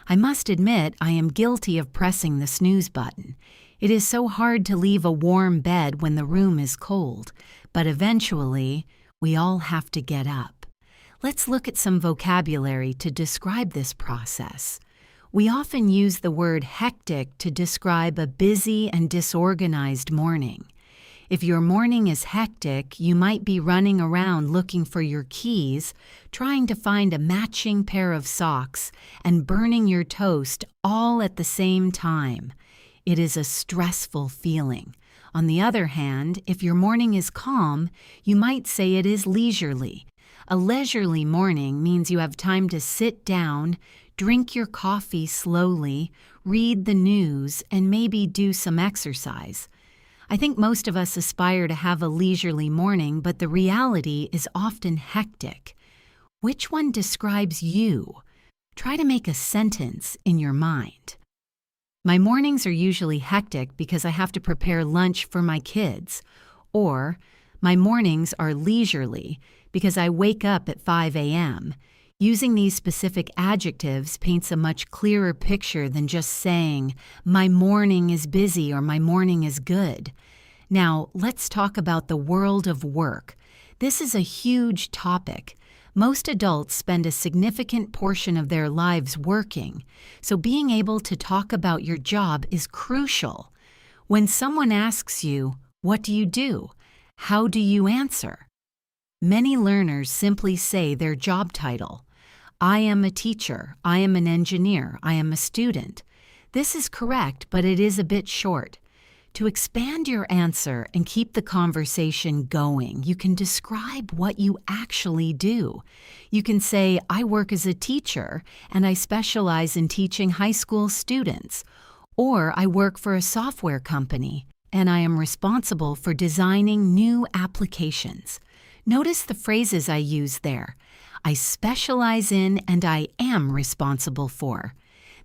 [SPEAKER 1] I must admit I am guilty of pressing the snooze button. It is so hard to leave a warm bed when the room is cold, but eventually we all have to get up. Let's look at some vocabulary to describe this process. We often use the word hectic to describe a busy and disorganized morning. If your morning is hectic, you might be running around looking for your keys, trying to find a matching pair of socks, and burning your toast all at the same time. It is a stressful feeling. On the other hand, if your morning is calm, you might say it is leisurely. A leisurely morning means you have time to sit down, drink your coffee slowly, read the news, and maybe do some exercise. I think most of us aspire to have a leisurely morning, but the reality is often hectic. Which one describes you? Try to make a sentence in your mind. My mornings are usually hectic because I have to prepare lunch for my kids. Or, my mornings are leisurely because I wake up at 5 a.m. Using these specific adjectives paints a much clearer picture than just saying, my morning is busy or my morning is good. Now, let's talk about the world of work. This is a huge topic. Most adults spend a significant portion of their lives working, so being able to talk about your job is crucial. When someone asks you, what do you do? How do you answer? Many learners simply say their job title. I am a teacher, I am an engineer, I am a student. This is correct, but it is a bit short. To expand your answer and keep the conversation going, you can describe what you actually do. You can say, I work as a teacher and I specialize in teaching high school students. Or I work for a software company and I am responsible for designing new applications. Notice the phrases I use there. I specialize in and I am responsible for.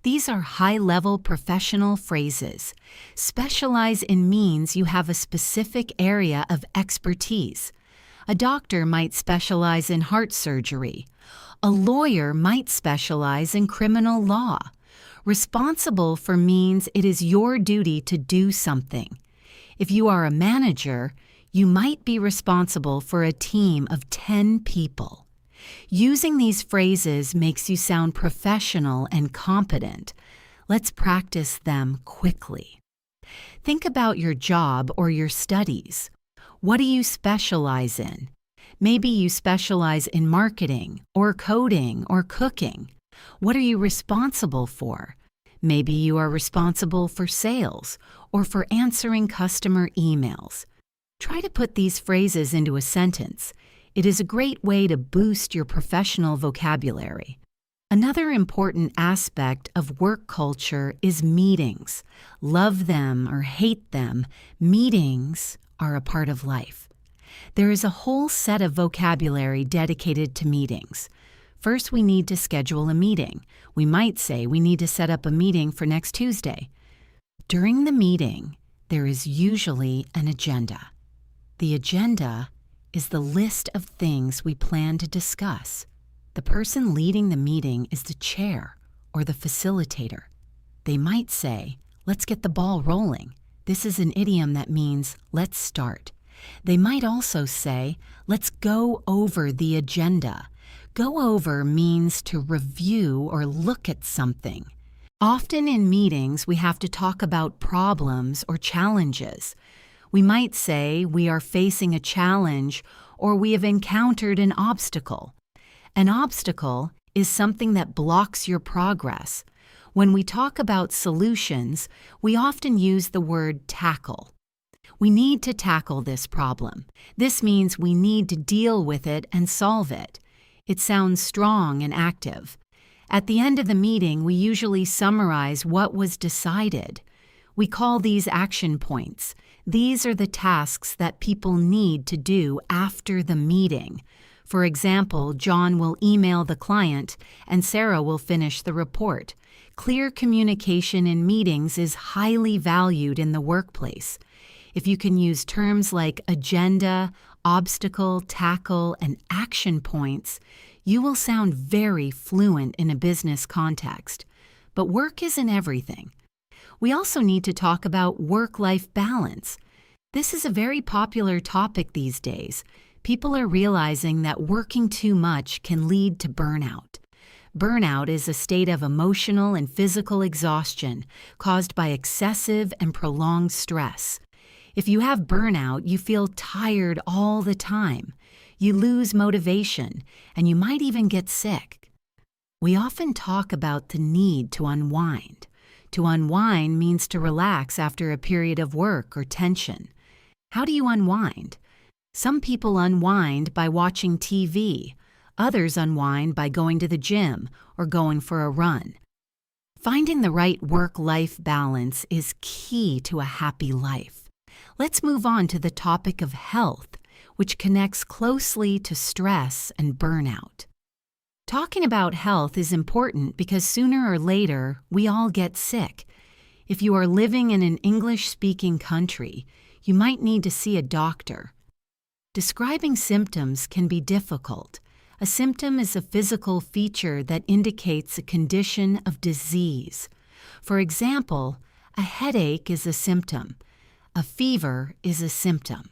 [SPEAKER 1] These are high-level professional phrases. Specialize in means you have a specific area of expertise. A doctor might specialize in heart surgery. A lawyer might specialize in criminal law. Responsible for means it is your duty to do something. If you are a manager, you might be responsible for a team of 10 people. Using these phrases makes you sound professional and competent. Let's practice them quickly. Think about your job or your studies. What do you specialize in? Maybe you specialize in marketing or coding or cooking. What are you responsible for? Maybe you are responsible for sales or for answering customer emails. Try to put these phrases into a sentence. It is a great way to boost your professional vocabulary. Another important aspect of work culture is meetings. Love them or hate them, meetings are a part of life. There is a whole set of vocabulary dedicated to meetings. First, we need to schedule a meeting. We might say we need to set up a meeting for next Tuesday. During the meeting, there is usually an agenda. The agenda is the list of things we plan to discuss. The person leading the meeting is the chair or the facilitator. They might say, "Let's get the ball rolling." This is an idiom that means, "let's start." They might also say, "Let's go over the agenda." Go over means to review or look at something. Often in meetings, we have to talk about problems or challenges. We might say we are facing a challenge or we have encountered an obstacle. An obstacle is something that blocks your progress. When we talk about solutions, we often use the word tackle. We need to tackle this problem. This means we need to deal with it and solve it. It sounds strong and active. At the end of the meeting, we usually summarize what was decided. We call these action points. These are the tasks that people need to do after the meeting. For example, John will email the client and Sarah will finish the report. Clear communication in meetings is highly valued in the workplace. If you can use terms like agenda, obstacle, tackle, and action points, you will sound very fluent in a business context. But work isn't everything. We also need to talk about work-life balance. This is a very popular topic these days. People are realizing that working too much can lead to burnout. Burnout is a state of emotional and physical exhaustion caused by excessive and prolonged stress. If you have burnout, you feel tired all the time. You lose motivation, and you might even get sick. We often talk about the need to unwind. To unwind means to relax after a period of work or tension. How do you unwind? Some people unwind by watching TV. Others unwind by going to the gym or going for a run. Finding the right work-life balance is key to a happy life. Let's move on to the topic of health, which connects closely to stress and burnout. Talking about health is important because sooner or later, we all get sick. If you are living in an English-speaking country, you might need to see a doctor. Describing symptoms can be difficult. A symptom is a physical feature that indicates a condition of disease. For example, a headache is a symptom. A fever is a symptom.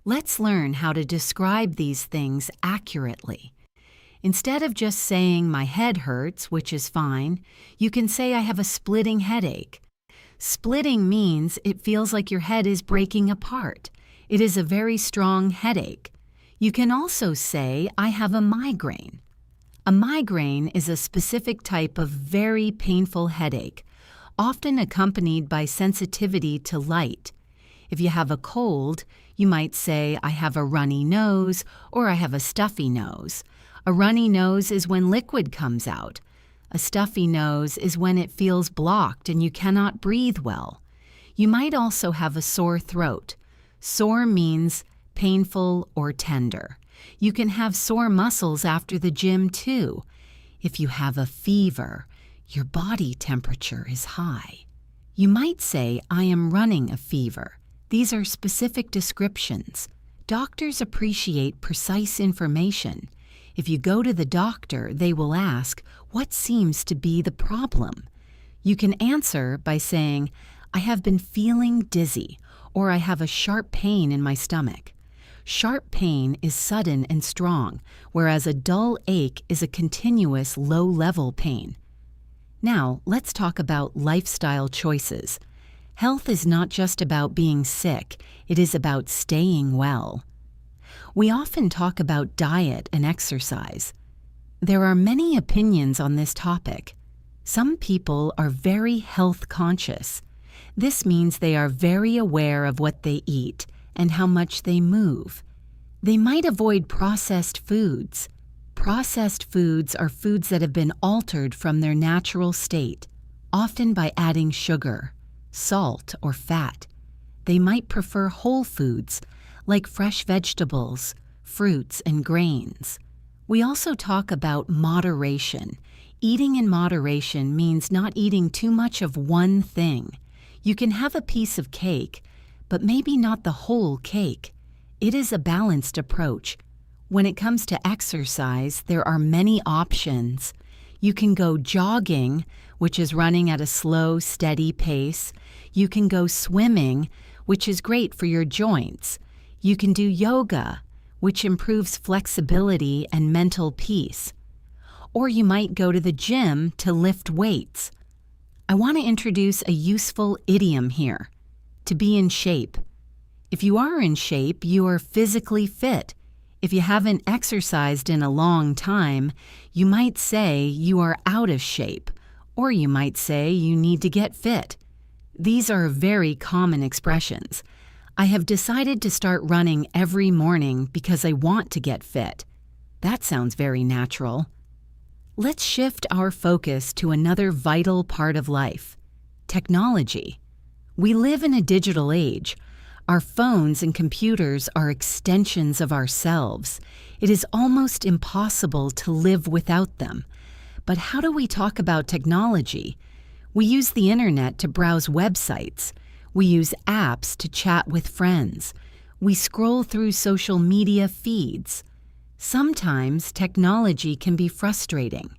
[SPEAKER 1] Let's learn how to describe these things accurately. Instead of just saying my head hurts, which is fine, you can say I have a splitting headache. Splitting means it feels like your head is breaking apart. It is a very strong headache. You can also say I have a migraine. A migraine is a specific type of very painful headache, often accompanied by sensitivity to light. If you have a cold, you might say I have a runny nose or I have a stuffy nose. A runny nose is when liquid comes out. A stuffy nose is when it feels blocked and you cannot breathe well. You might also have a sore throat. Sore means painful or tender. You can have sore muscles after the gym too. If you have a fever, your body temperature is high. You might say, I am running a fever. These are specific descriptions. Doctors appreciate precise information. If you go to the doctor, they will ask, what seems to be the problem? You can answer by saying, I have been feeling dizzy, or I have a sharp pain in my stomach. Sharp pain is sudden and strong, whereas a dull ache is a continuous low-level pain. Now, let's talk about lifestyle choices. Health is not just about being sick, it is about staying well. We often talk about diet and exercise. There are many opinions on this topic. Some people are very health conscious. This means they are very aware of what they eat and how much they move. They might avoid processed foods. Processed foods are foods that have been altered from their natural state, often by adding sugar, salt, or fat. They might prefer whole foods, like fresh vegetables, fruits, and grains. We also talk about moderation. Eating in moderation means not eating too much of one thing. You can have a piece of cake, but maybe not the whole cake. It is a balanced approach. When it comes to exercise, there are many options. You can go jogging, which is running at a slow, steady pace. You can go swimming, which is great for your joints. You can do yoga, which improves flexibility and mental peace. Or you might go to the gym to lift weights. I want to introduce a useful idiom here: to be in shape. If you are in shape, you are physically fit. If you haven't exercised in a long time, you might say you are out of shape, or you might say you need to get fit. These are very common expressions. I have decided to start running every morning because I want to get fit. That sounds very natural. Let's shift our focus to another vital part of life: technology. We live in a digital age. Our phones and computers are extensions of ourselves. It is almost impossible to live without them. But how do we talk about technology? We use the internet to browse websites. We use apps to chat with friends. We scroll through social media feeds. Sometimes technology can be frustrating.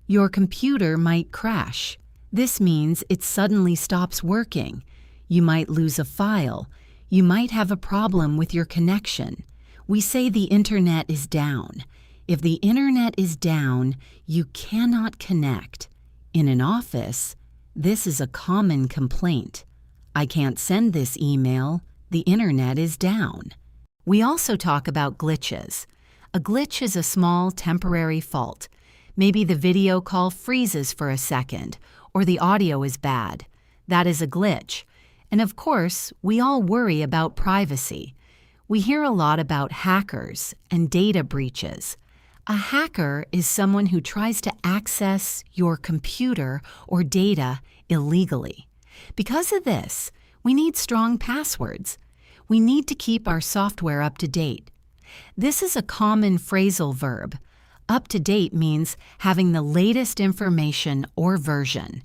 [SPEAKER 1] Your computer might crash. This means it suddenly stops working. You might lose a file. You might have a problem with your connection. We say the internet is down. If the internet is down, you cannot connect. In an office, this is a common complaint. I can't send this email. The internet is down. We also talk about glitches. A glitch is a small temporary fault. Maybe the video call freezes for a second, or the audio is bad. That is a glitch. And of course, we all worry about privacy. We hear a lot about hackers and data breaches. A hacker is someone who tries to access your computer or data illegally. Because of this, we need strong passwords. We need to keep our software up to date. This is a common phrasal verb. Up to date means having the latest information or version.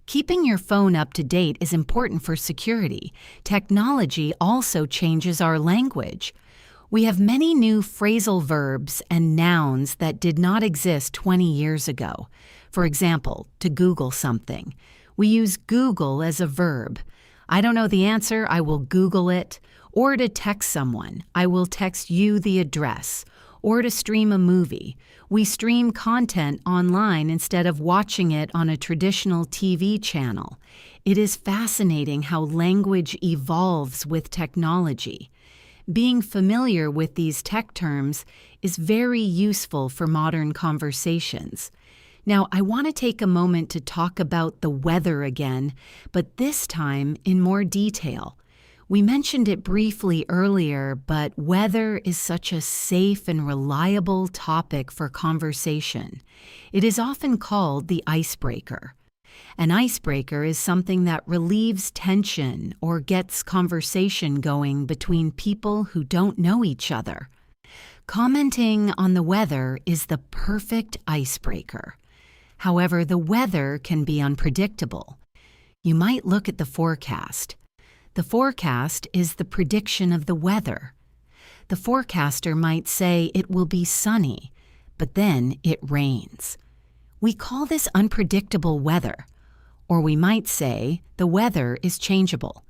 [SPEAKER 1] Keeping your phone up to date is important for security. Technology also changes our language. We have many new phrasal verbs and nouns that did not exist 20 years ago. For example, to Google something. We use Google as a verb. I don't know the answer, I will Google it. Or to text someone, I will text you the address. Or to stream a movie. We stream content online instead of watching it on a traditional TV channel. It is fascinating how language evolves with technology. Being familiar with these tech terms is very useful for modern conversations. Now, I want to take a moment to talk about the weather again, but this time in more detail. We mentioned it briefly earlier, but weather is such a safe and reliable topic for conversation. It is often called the icebreaker. An icebreaker is something that relieves tension or gets conversation going between people who don't know each other. Commenting on the weather is the perfect icebreaker. However, the weather can be unpredictable. You might look at the forecast. The forecast is the prediction of the weather. The forecaster might say it will be sunny, but then it rains. We call this unpredictable weather, or we might say the weather is changeable.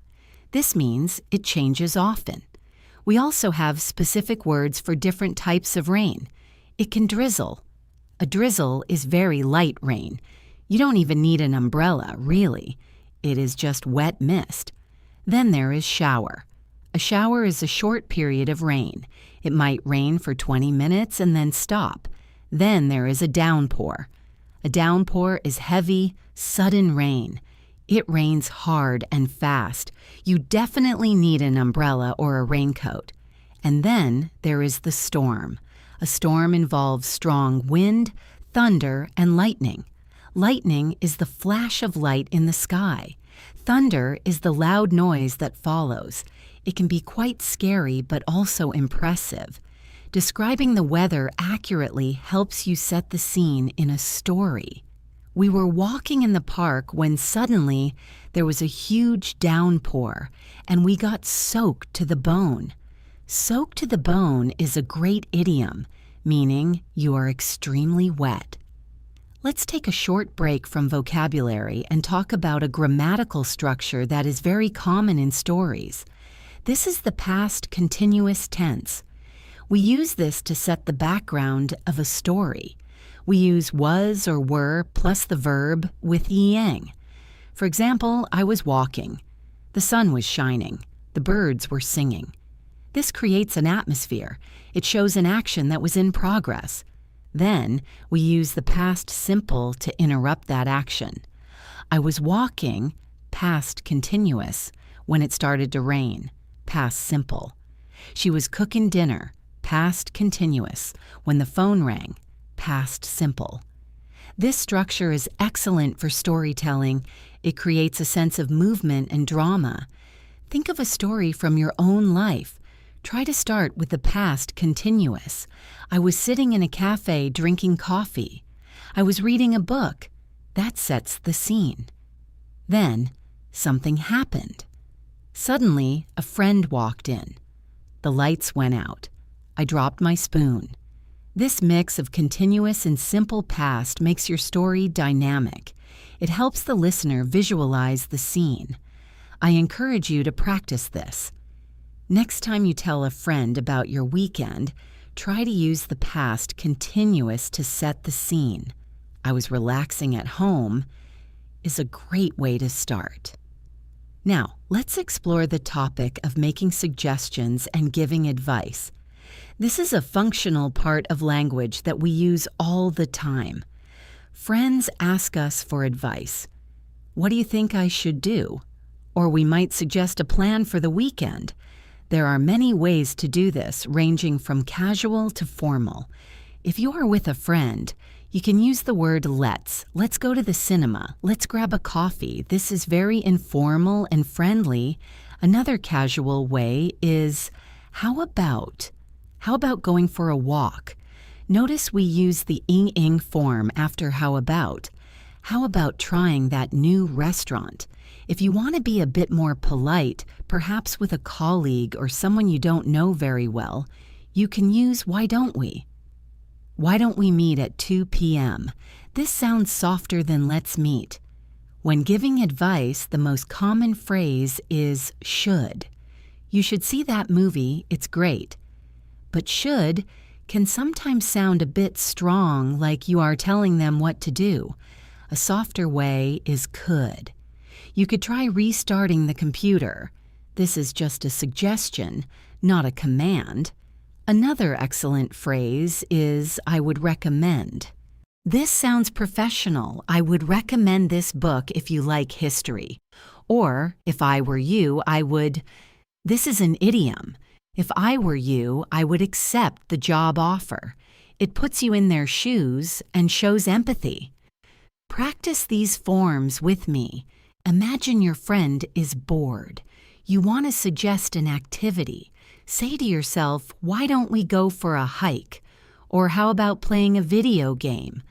[SPEAKER 1] This means it changes often. We also have specific words for different types of rain. It can drizzle. A drizzle is very light rain. You don't even need an umbrella, really. It is just wet mist. Then there is shower. A shower is a short period of rain. It might rain for 20 minutes and then stop. Then there is a downpour. A downpour is heavy, sudden rain. It rains hard and fast. You definitely need an umbrella or a raincoat. And then there is the storm. A storm involves strong wind, thunder, and lightning. Lightning is the flash of light in the sky. Thunder is the loud noise that follows. It can be quite scary but also impressive. Describing the weather accurately helps you set the scene in a story. We were walking in the park when suddenly there was a huge downpour, and we got soaked to the bone. Soaked to the bone is a great idiom, meaning you are extremely wet. Let's take a short break from vocabulary and talk about a grammatical structure that is very common in stories. This is the past continuous tense. We use this to set the background of a story. We use was or were plus the verb with ing. For example, I was walking. The sun was shining. The birds were singing. This creates an atmosphere. It shows an action that was in progress. Then we use the past simple to interrupt that action. I was walking, past continuous, when it started to rain, past simple. She was cooking dinner, past continuous, when the phone rang, past simple. This structure is excellent for storytelling. It creates a sense of movement and drama. Think of a story from your own life. Try to start with the past continuous. I was sitting in a cafe drinking coffee. I was reading a book. That sets the scene. Then, something happened. Suddenly, a friend walked in. The lights went out. I dropped my spoon. This mix of continuous and simple past makes your story dynamic. It helps the listener visualize the scene. I encourage you to practice this. Next time you tell a friend about your weekend, try to use the past continuous to set the scene. I was relaxing at home is a great way to start. Now, let's explore the topic of making suggestions and giving advice. This is a functional part of language that we use all the time. Friends ask us for advice. What do you think I should do? Or we might suggest a plan for the weekend. There are many ways to do this, ranging from casual to formal. If you are with a friend, you can use the word let's. Let's go to the cinema. Let's grab a coffee. This is very informal and friendly. Another casual way is how about? How about going for a walk? Notice we use the ing form after how about. How about trying that new restaurant? If you want to be a bit more polite, perhaps with a colleague or someone you don't know very well, you can use why don't we? Why don't we meet at 2 p.m.? This sounds softer than let's meet. When giving advice, the most common phrase is should. You should see that movie, it's great. But should can sometimes sound a bit strong, like you are telling them what to do. A softer way is could. You could try restarting the computer. This is just a suggestion, not a command. Another excellent phrase is I would recommend. This sounds professional. I would recommend this book if you like history. Or, if I were you, I would. This is an idiom. If I were you, I would accept the job offer. It puts you in their shoes and shows empathy. Practice these forms with me. Imagine your friend is bored. You want to suggest an activity. Say to yourself, why don't we go for a hike? Or how about playing a video game?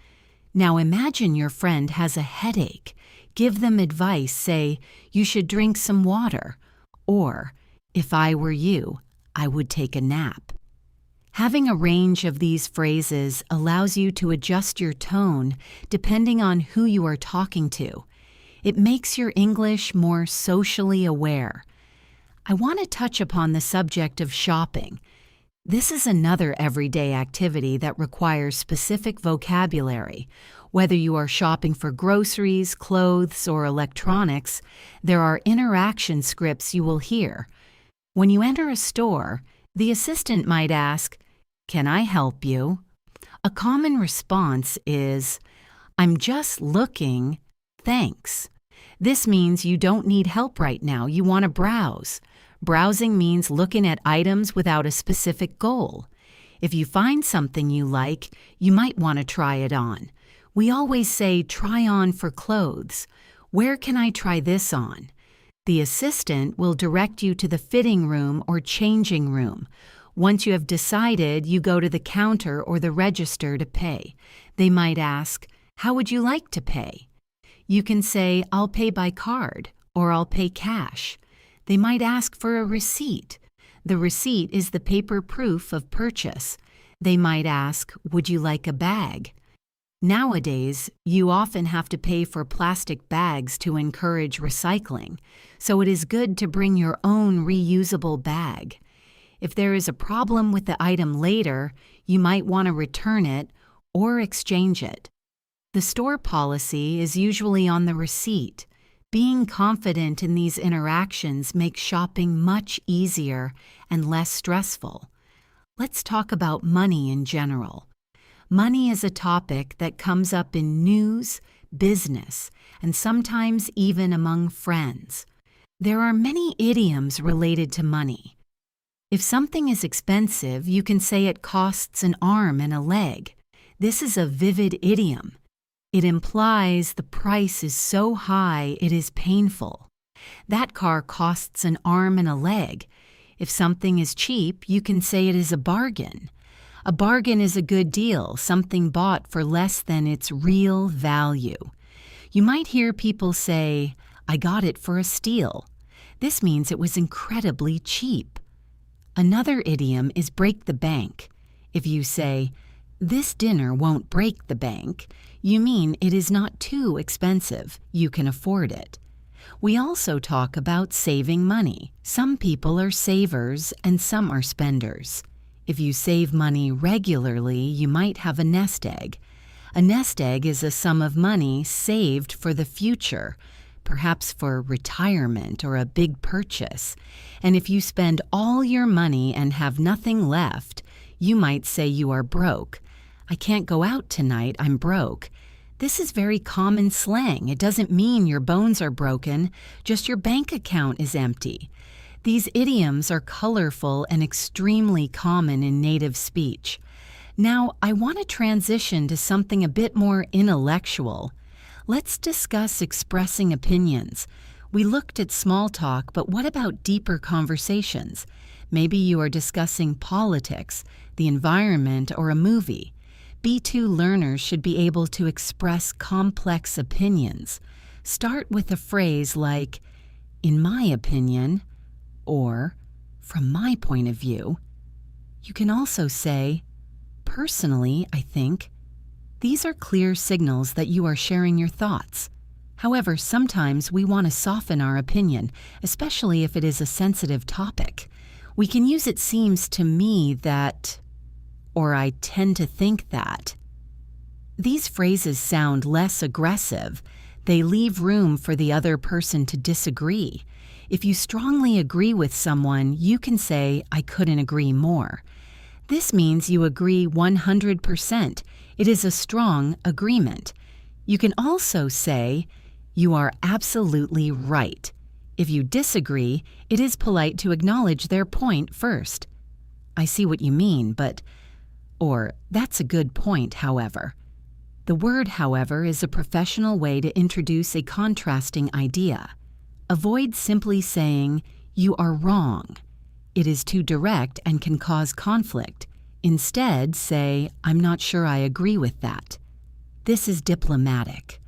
[SPEAKER 1] Now imagine your friend has a headache. Give them advice. Say, you should drink some water. Or, if I were you, I would take a nap. Having a range of these phrases allows you to adjust your tone depending on who you are talking to. It makes your English more socially aware. I want to touch upon the subject of shopping. This is another everyday activity that requires specific vocabulary. Whether you are shopping for groceries, clothes, or electronics, there are interaction scripts you will hear. When you enter a store, the assistant might ask, "Can I help you?" A common response is, "I'm just looking, thanks." This means you don't need help right now, you want to browse. Browsing means looking at items without a specific goal. If you find something you like, you might want to try it on. We always say try on for clothes. Where can I try this on? The assistant will direct you to the fitting room or changing room. Once you have decided, you go to the counter or the register to pay. They might ask, how would you like to pay? You can say, I'll pay by card or I'll pay cash. They might ask for a receipt. The receipt is the paper proof of purchase. They might ask, would you like a bag? Nowadays, you often have to pay for plastic bags to encourage recycling, so it is good to bring your own reusable bag. If there is a problem with the item later, you might want to return it or exchange it. The store policy is usually on the receipt. Being confident in these interactions makes shopping much easier and less stressful. Let's talk about money in general. Money is a topic that comes up in news, business, and sometimes even among friends. There are many idioms related to money. If something is expensive, you can say it costs an arm and a leg. This is a vivid idiom. It implies the price is so high it is painful. That car costs an arm and a leg. If something is cheap, you can say it is a bargain. A bargain is a good deal, something bought for less than its real value. You might hear people say, I got it for a steal. This means it was incredibly cheap. Another idiom is break the bank. If you say, this dinner won't break the bank, you mean it is not too expensive, you can afford it. We also talk about saving money. Some people are savers and some are spenders. If you save money regularly, you might have a nest egg. A nest egg is a sum of money saved for the future, perhaps for retirement or a big purchase. And if you spend all your money and have nothing left, you might say you are broke. I can't go out tonight, I'm broke. This is very common slang. It doesn't mean your bones are broken, just your bank account is empty. These idioms are colorful and extremely common in native speech. Now, I want to transition to something a bit more intellectual. Let's discuss expressing opinions. We looked at small talk, but what about deeper conversations? Maybe you are discussing politics, the environment, or a movie. B2 learners should be able to express complex opinions. Start with a phrase like, in my opinion, or from my point of view. You can also say, personally, I think. These are clear signals that you are sharing your thoughts. However, sometimes we want to soften our opinion, especially if it is a sensitive topic. We can use it seems to me that, or I tend to think that. These phrases sound less aggressive. They leave room for the other person to disagree. If you strongly agree with someone, you can say, I couldn't agree more. This means you agree 100%. It is a strong agreement. You can also say, you are absolutely right. If you disagree, it is polite to acknowledge their point first. I see what you mean, but... Or, that's a good point, however. The word however is a professional way to introduce a contrasting idea. Avoid simply saying, you are wrong. It is too direct and can cause conflict. Instead, say, I'm not sure I agree with that. This is diplomatic.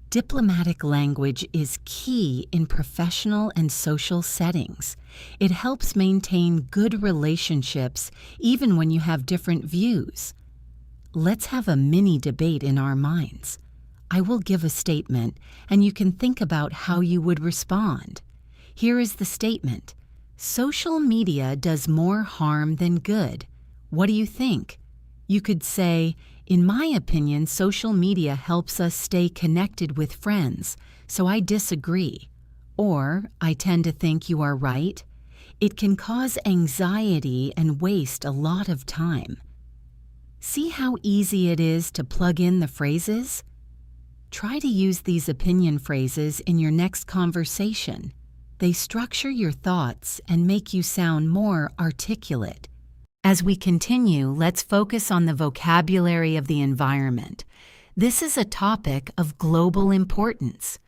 [SPEAKER 1] Diplomatic language is key in professional and social settings. It helps maintain good relationships even when you have different views. Let's have a mini debate in our minds. I will give a statement, and you can think about how you would respond. Here is the statement. Social media does more harm than good. What do you think? You could say, in my opinion, social media helps us stay connected with friends, so I disagree. Or, I tend to think you are right. It can cause anxiety and waste a lot of time. See how easy it is to plug in the phrases? Try to use these opinion phrases in your next conversation. They structure your thoughts and make you sound more articulate. As we continue, let's focus on the vocabulary of the environment. This is a topic of global importance.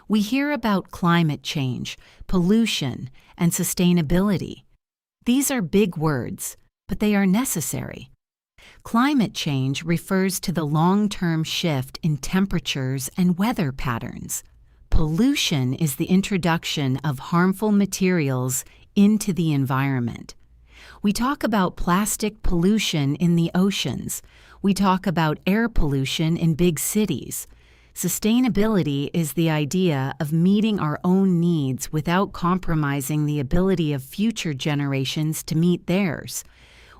[SPEAKER 1] We hear about climate change, pollution, and sustainability. These are big words, but they are necessary. Climate change refers to the long-term shift in temperatures and weather patterns. Pollution is the introduction of harmful materials into the environment. We talk about plastic pollution in the oceans. We talk about air pollution in big cities. Sustainability is the idea of meeting our own needs without compromising the ability of future generations to meet theirs.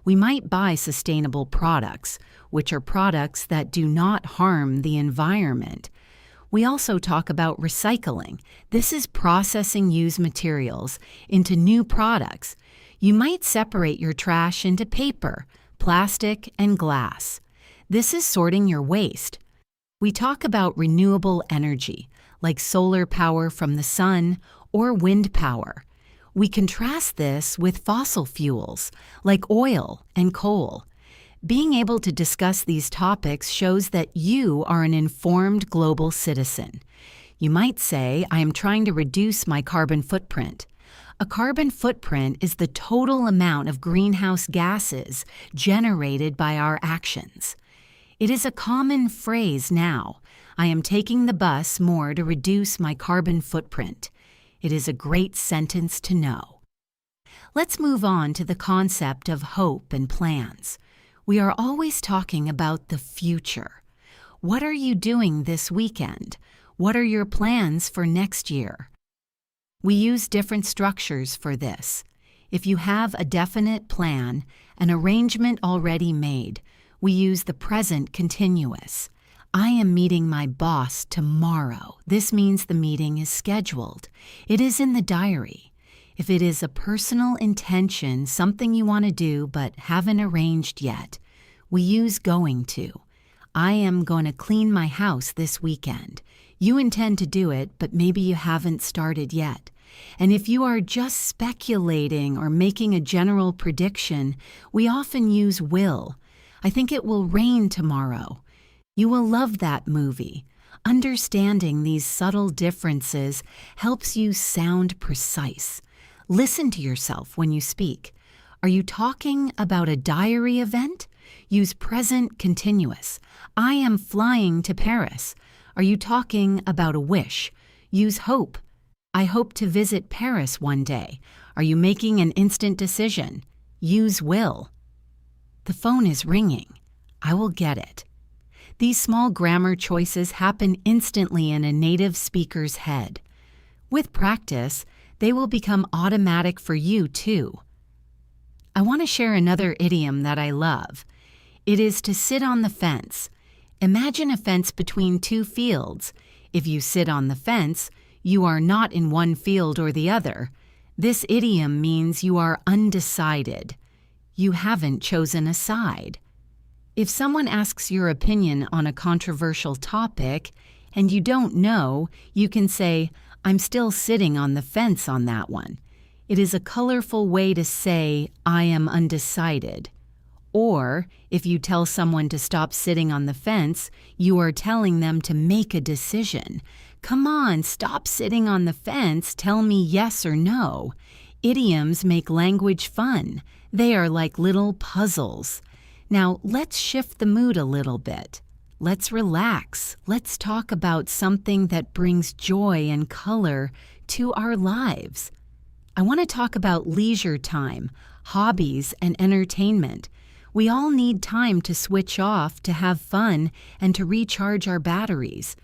[SPEAKER 1] We might buy sustainable products, which are products that do not harm the environment. We also talk about recycling. This is processing used materials into new products. You might separate your trash into paper, plastic, and glass. This is sorting your waste. We talk about renewable energy, like solar power from the sun or wind power. We contrast this with fossil fuels, like oil and coal. Being able to discuss these topics shows that you are an informed global citizen. You might say, I am trying to reduce my carbon footprint. A carbon footprint is the total amount of greenhouse gases generated by our actions. It is a common phrase now. I am taking the bus more to reduce my carbon footprint. It is a great sentence to know. Let's move on to the concept of hope and plans. We are always talking about the future. What are you doing this weekend? What are your plans for next year? We use different structures for this. If you have a definite plan, an arrangement already made, we use the present continuous. I am meeting my boss tomorrow. This means the meeting is scheduled. It is in the diary. If it is a personal intention, something you want to do but haven't arranged yet, we use going to. I am going to clean my house this weekend. You intend to do it, but maybe you haven't started yet. And if you are just speculating or making a general prediction, we often use will. I think it will rain tomorrow. You will love that movie. Understanding these subtle differences helps you sound precise. Listen to yourself when you speak. Are you talking about a diary event? Use present continuous. I am flying to Paris. Are you talking about a wish? Use hope. I hope to visit Paris one day. Are you making an instant decision? Use will. The phone is ringing. I will get it. These small grammar choices happen instantly in a native speaker's head. With practice, they will become automatic for you too. I want to share another idiom that I love. It is to sit on the fence. Imagine a fence between two fields. If you sit on the fence, you are not in one field or the other. This idiom means you are undecided. You haven't chosen a side. If someone asks your opinion on a controversial topic and you don't know, you can say, I'm still sitting on the fence on that one. It is a colorful way to say, I am undecided. Or, if you tell someone to stop sitting on the fence, you are telling them to make a decision. Come on, stop sitting on the fence, tell me yes or no. Idioms make language fun. They are like little puzzles. Now, let's shift the mood a little bit. Let's relax. Let's talk about something that brings joy and color to our lives. I want to talk about leisure time, hobbies, and entertainment. We all need time to switch off, to have fun, and to recharge our batteries.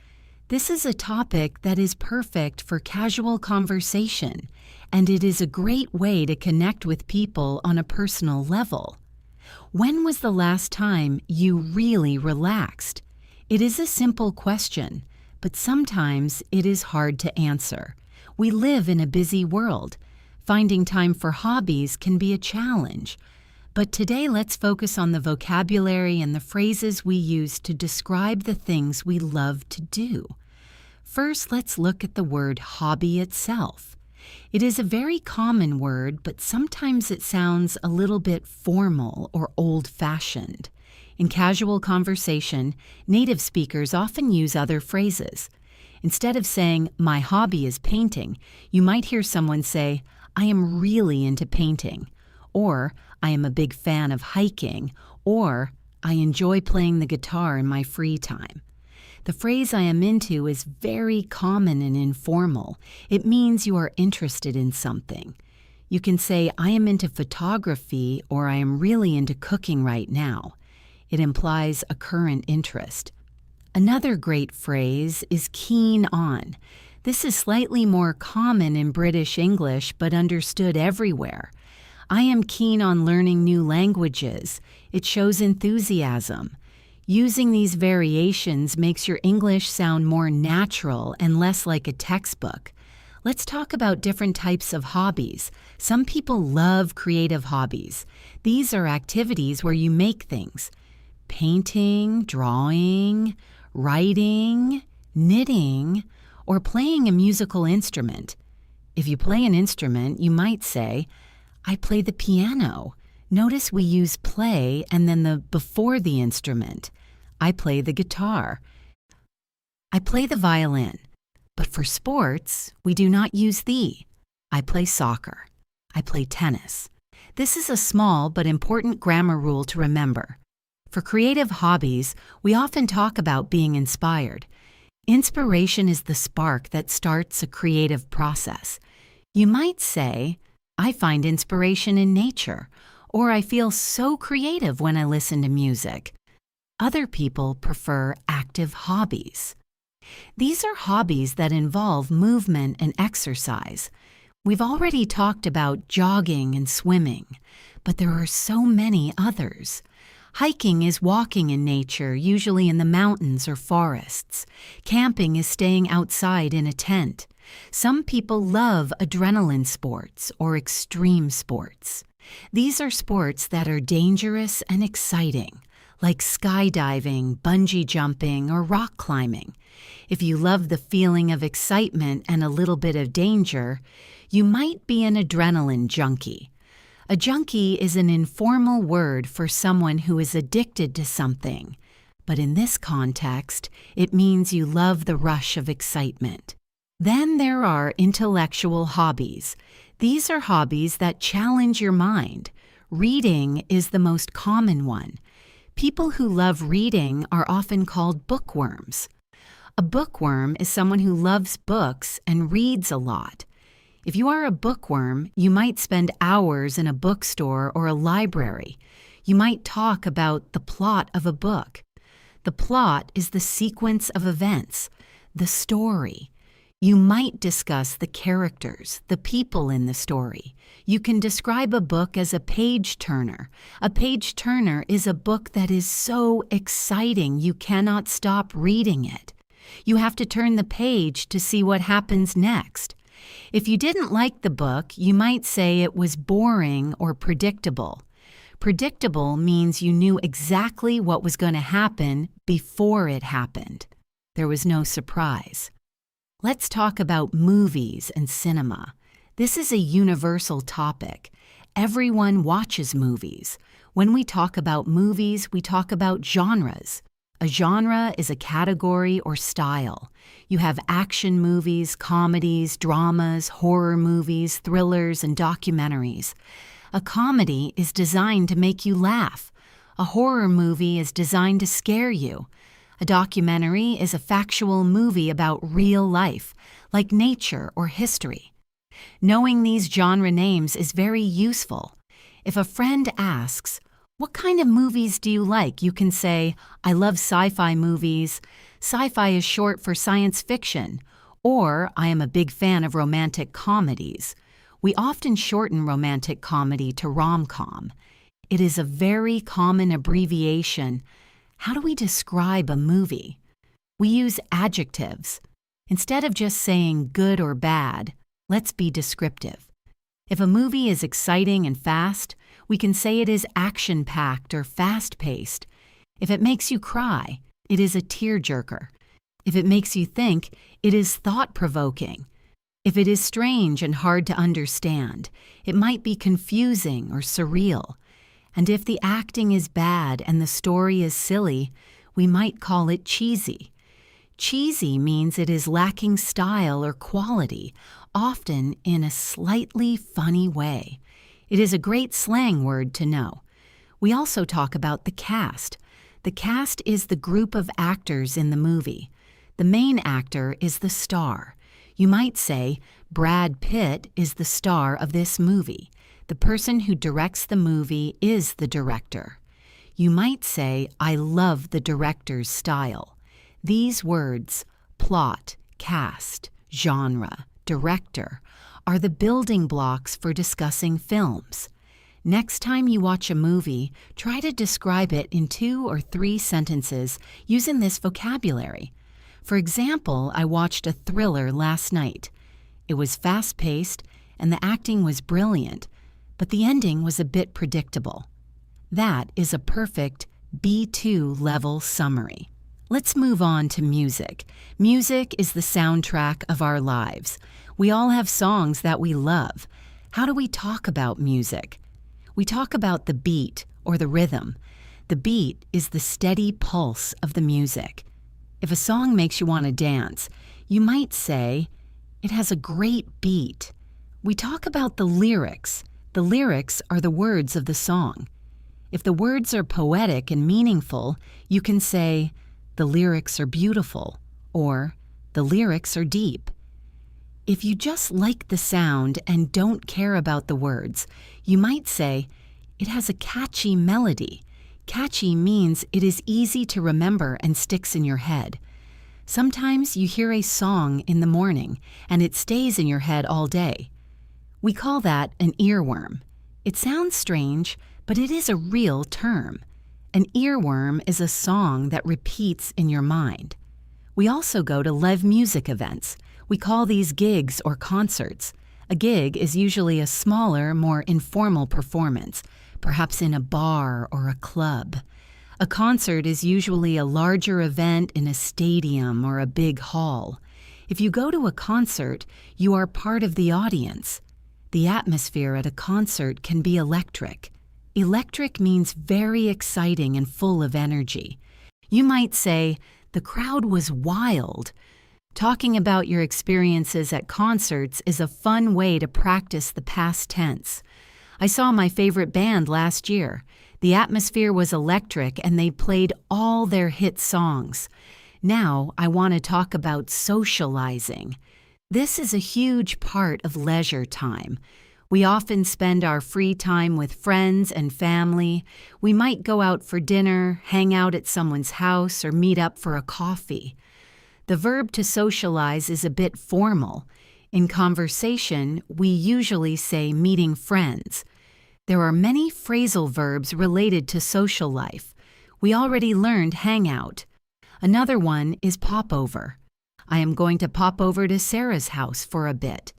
[SPEAKER 1] This is a topic that is perfect for casual conversation, and it is a great way to connect with people on a personal level. When was the last time you really relaxed? It is a simple question, but sometimes it is hard to answer. We live in a busy world. Finding time for hobbies can be a challenge. But today let's focus on the vocabulary and the phrases we use to describe the things we love to do. First, let's look at the word hobby itself. It is a very common word, but sometimes it sounds a little bit formal or old-fashioned. In casual conversation, native speakers often use other phrases. Instead of saying, "My hobby is painting," you might hear someone say, "I am really into painting," or "I am a big fan of hiking," or "I enjoy playing the guitar in my free time." The phrase "I am into" is very common and informal. It means you are interested in something. You can say, "I am into photography," or "I am really into cooking right now." It implies a current interest. Another great phrase is keen on. This is slightly more common in British English but understood everywhere. I am keen on learning new languages. It shows enthusiasm. Using these variations makes your English sound more natural and less like a textbook. Let's talk about different types of hobbies. Some people love creative hobbies. These are activities where you make things. Painting, drawing, writing, knitting, or playing a musical instrument. If you play an instrument, you might say, "I play the piano." Notice we use play and then the before the instrument. I play the guitar. I play the violin. But for sports, we do not use the. I play soccer. I play tennis. This is a small but important grammar rule to remember. For creative hobbies, we often talk about being inspired. Inspiration is the spark that starts a creative process. You might say, "I find inspiration in nature," or "I feel so creative when I listen to music." Other people prefer active hobbies. These are hobbies that involve movement and exercise. We've already talked about jogging and swimming, but there are so many others. Hiking is walking in nature, usually in the mountains or forests. Camping is staying outside in a tent. Some people love adrenaline sports or extreme sports. These are sports that are dangerous and exciting, like skydiving, bungee jumping, or rock climbing. If you love the feeling of excitement and a little bit of danger, you might be an adrenaline junkie. A junkie is an informal word for someone who is addicted to something, but in this context, it means you love the rush of excitement. Then there are intellectual hobbies. These are hobbies that challenge your mind. Reading is the most common one. People who love reading are often called bookworms. A bookworm is someone who loves books and reads a lot. If you are a bookworm, you might spend hours in a bookstore or a library. You might talk about the plot of a book. The plot is the sequence of events, the story. You might discuss the characters, the people in the story. You can describe a book as a page-turner. A page-turner is a book that is so exciting you cannot stop reading it. You have to turn the page to see what happens next. If you didn't like the book, you might say it was boring or predictable. Predictable means you knew exactly what was going to happen before it happened. There was no surprise. Let's talk about movies and cinema. This is a universal topic. Everyone watches movies. When we talk about movies, we talk about genres. A genre is a category or style. You have action movies, comedies, dramas, horror movies, thrillers, and documentaries. A comedy is designed to make you laugh. A horror movie is designed to scare you. A documentary is a factual movie about real life, like nature or history. Knowing these genre names is very useful. If a friend asks, "What kind of movies do you like?" you can say, "I love sci-fi movies." Sci-fi is short for science fiction. Or, "I am a big fan of romantic comedies." We often shorten romantic comedy to rom-com. It is a very common abbreviation. How do we describe a movie? We use adjectives. Instead of just saying good or bad, let's be descriptive. If a movie is exciting and fast, we can say it is action-packed or fast-paced. If it makes you cry, it is a tearjerker. If it makes you think, it is thought-provoking. If it is strange and hard to understand, it might be confusing or surreal. And if the acting is bad and the story is silly, we might call it cheesy. Cheesy means it is lacking style or quality, often in a slightly funny way. It is a great slang word to know. We also talk about the cast. The cast is the group of actors in the movie. The main actor is the star. You might say, Brad Pitt is the star of this movie. The person who directs the movie is the director. You might say, I love the director's style. These words, plot, cast, genre, director, are the building blocks for discussing films. Next time you watch a movie, try to describe it in 2 or 3 sentences using this vocabulary. For example, I watched a thriller last night. It was fast-paced and the acting was brilliant, but the ending was a bit predictable. That is a perfect B2 level summary. Let's move on to music. Music is the soundtrack of our lives. We all have songs that we love. How do we talk about music? We talk about the beat or the rhythm. The beat is the steady pulse of the music. If a song makes you want to dance, you might say, it has a great beat. We talk about the lyrics. The lyrics are the words of the song. If the words are poetic and meaningful, you can say, the lyrics are beautiful, or the lyrics are deep. If you just like the sound and don't care about the words, you might say, it has a catchy melody. Catchy means it is easy to remember and sticks in your head. Sometimes you hear a song in the morning and it stays in your head all day. We call that an earworm. It sounds strange, but it is a real term. An earworm is a song that repeats in your mind. We also go to live music events. We call these gigs or concerts. A gig is usually a smaller, more informal performance, perhaps in a bar or a club. A concert is usually a larger event in a stadium or a big hall. If you go to a concert, you are part of the audience. The atmosphere at a concert can be electric. Electric means very exciting and full of energy. You might say, the crowd was wild. Talking about your experiences at concerts is a fun way to practice the past tense. I saw my favorite band last year. The atmosphere was electric and they played all their hit songs. Now I want to talk about socializing. This is a huge part of leisure time. We often spend our free time with friends and family. We might go out for dinner, hang out at someone's house, or meet up for a coffee. The verb to socialize is a bit formal. In conversation, we usually say meeting friends. There are many phrasal verbs related to social life. We already learned hang out. Another one is pop over. I am going to pop over to Sarah's house for a bit.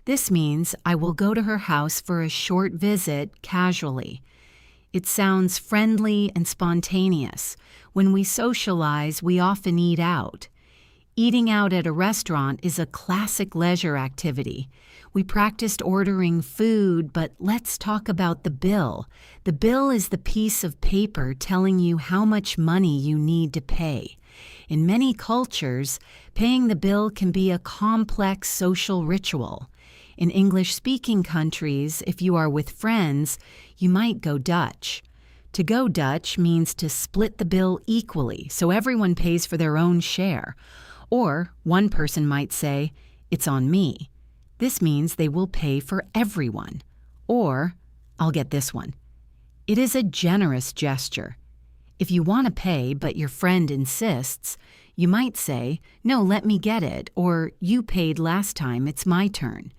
[SPEAKER 1] This means I will go to her house for a short visit casually. It sounds friendly and spontaneous. When we socialize, we often eat out. Eating out at a restaurant is a classic leisure activity. We practiced ordering food, but let's talk about the bill. The bill is the piece of paper telling you how much money you need to pay. In many cultures, paying the bill can be a complex social ritual. In English-speaking countries, if you are with friends, you might go Dutch. To go Dutch means to split the bill equally, so everyone pays for their own share. Or one person might say, it's on me. This means they will pay for everyone. Or, I'll get this one. It is a generous gesture. If you want to pay but your friend insists, you might say, no, let me get it, or you paid last time, it's my turn.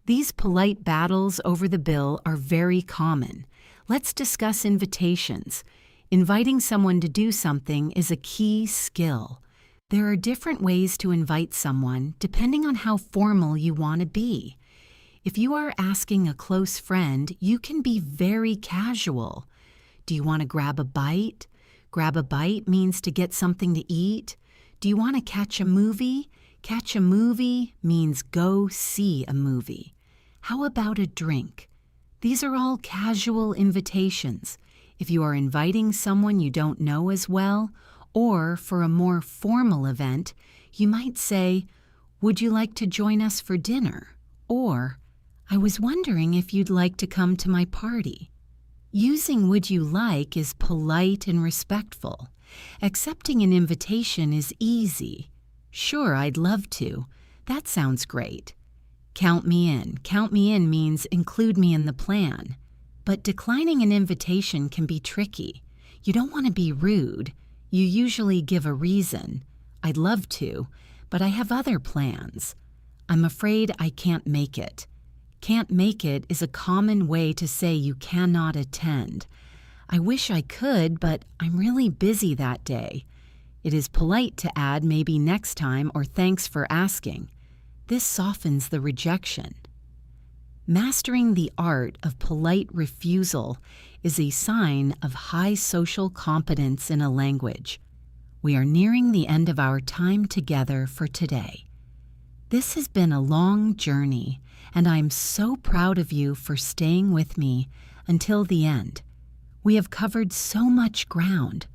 [SPEAKER 1] These polite battles over the bill are very common. Let's discuss invitations. Inviting someone to do something is a key skill. There are different ways to invite someone depending on how formal you want to be. If you are asking a close friend, you can be very casual. Do you want to grab a bite? Grab a bite means to get something to eat. Do you want to catch a movie? Catch a movie means go see a movie. How about a drink? These are all casual invitations. If you are inviting someone you don't know as well, or for a more formal event, you might say, "Would you like to join us for dinner?" Or, "I was wondering if you'd like to come to my party." Using "would you like" is polite and respectful. Accepting an invitation is easy. "Sure, I'd love to. That sounds great." "Count me in." Count me in means include me in the plan. But declining an invitation can be tricky. You don't want to be rude. You usually give a reason. "I'd love to, but I have other plans." "I'm afraid I can't make it." Can't make it is a common way to say you cannot attend. "I wish I could, but I'm really busy that day." It is polite to add maybe next time or thanks for asking. This softens the rejection. Mastering the art of polite refusal is a sign of high social competence in a language. We are nearing the end of our time together for today. This has been a long journey, and I am so proud of you for staying with me until the end. We have covered so much ground.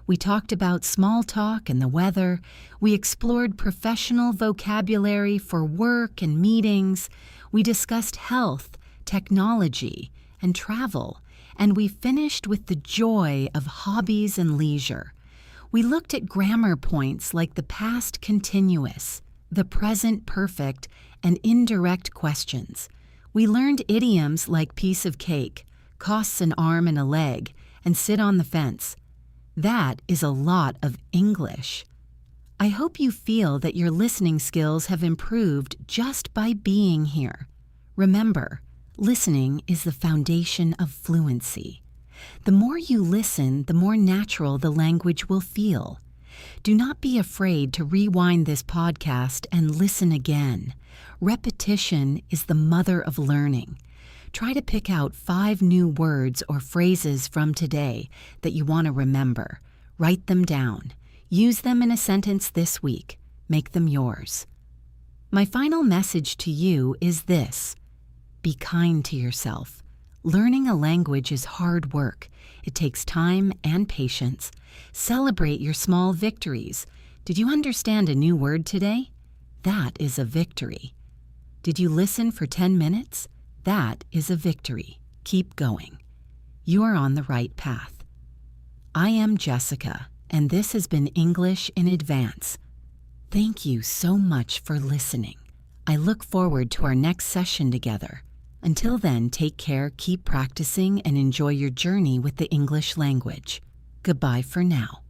[SPEAKER 1] We talked about small talk and the weather. We explored professional vocabulary for work and meetings. We discussed health, technology, and travel. And we finished with the joy of hobbies and leisure. We looked at grammar points like the past continuous, the present perfect, and indirect questions. We learned idioms like piece of cake, costs an arm and a leg, and sit on the fence. That is a lot of English. I hope you feel that your listening skills have improved just by being here. Remember, listening is the foundation of fluency. The more you listen, the more natural the language will feel. Do not be afraid to rewind this podcast and listen again. Repetition is the mother of learning. Try to pick out 5 new words or phrases from today that you want to remember. Write them down. Use them in a sentence this week. Make them yours. My final message to you is this: be kind to yourself. Learning a language is hard work. It takes time and patience. Celebrate your small victories. Did you understand a new word today? That is a victory. Did you listen for 10 minutes? That is a victory. Keep going. You are on the right path. I am Jessica, and this has been English in Advance. Thank you so much for listening. I look forward to our next session together. Until then, take care, keep practicing, and enjoy your journey with the English language. Goodbye for now.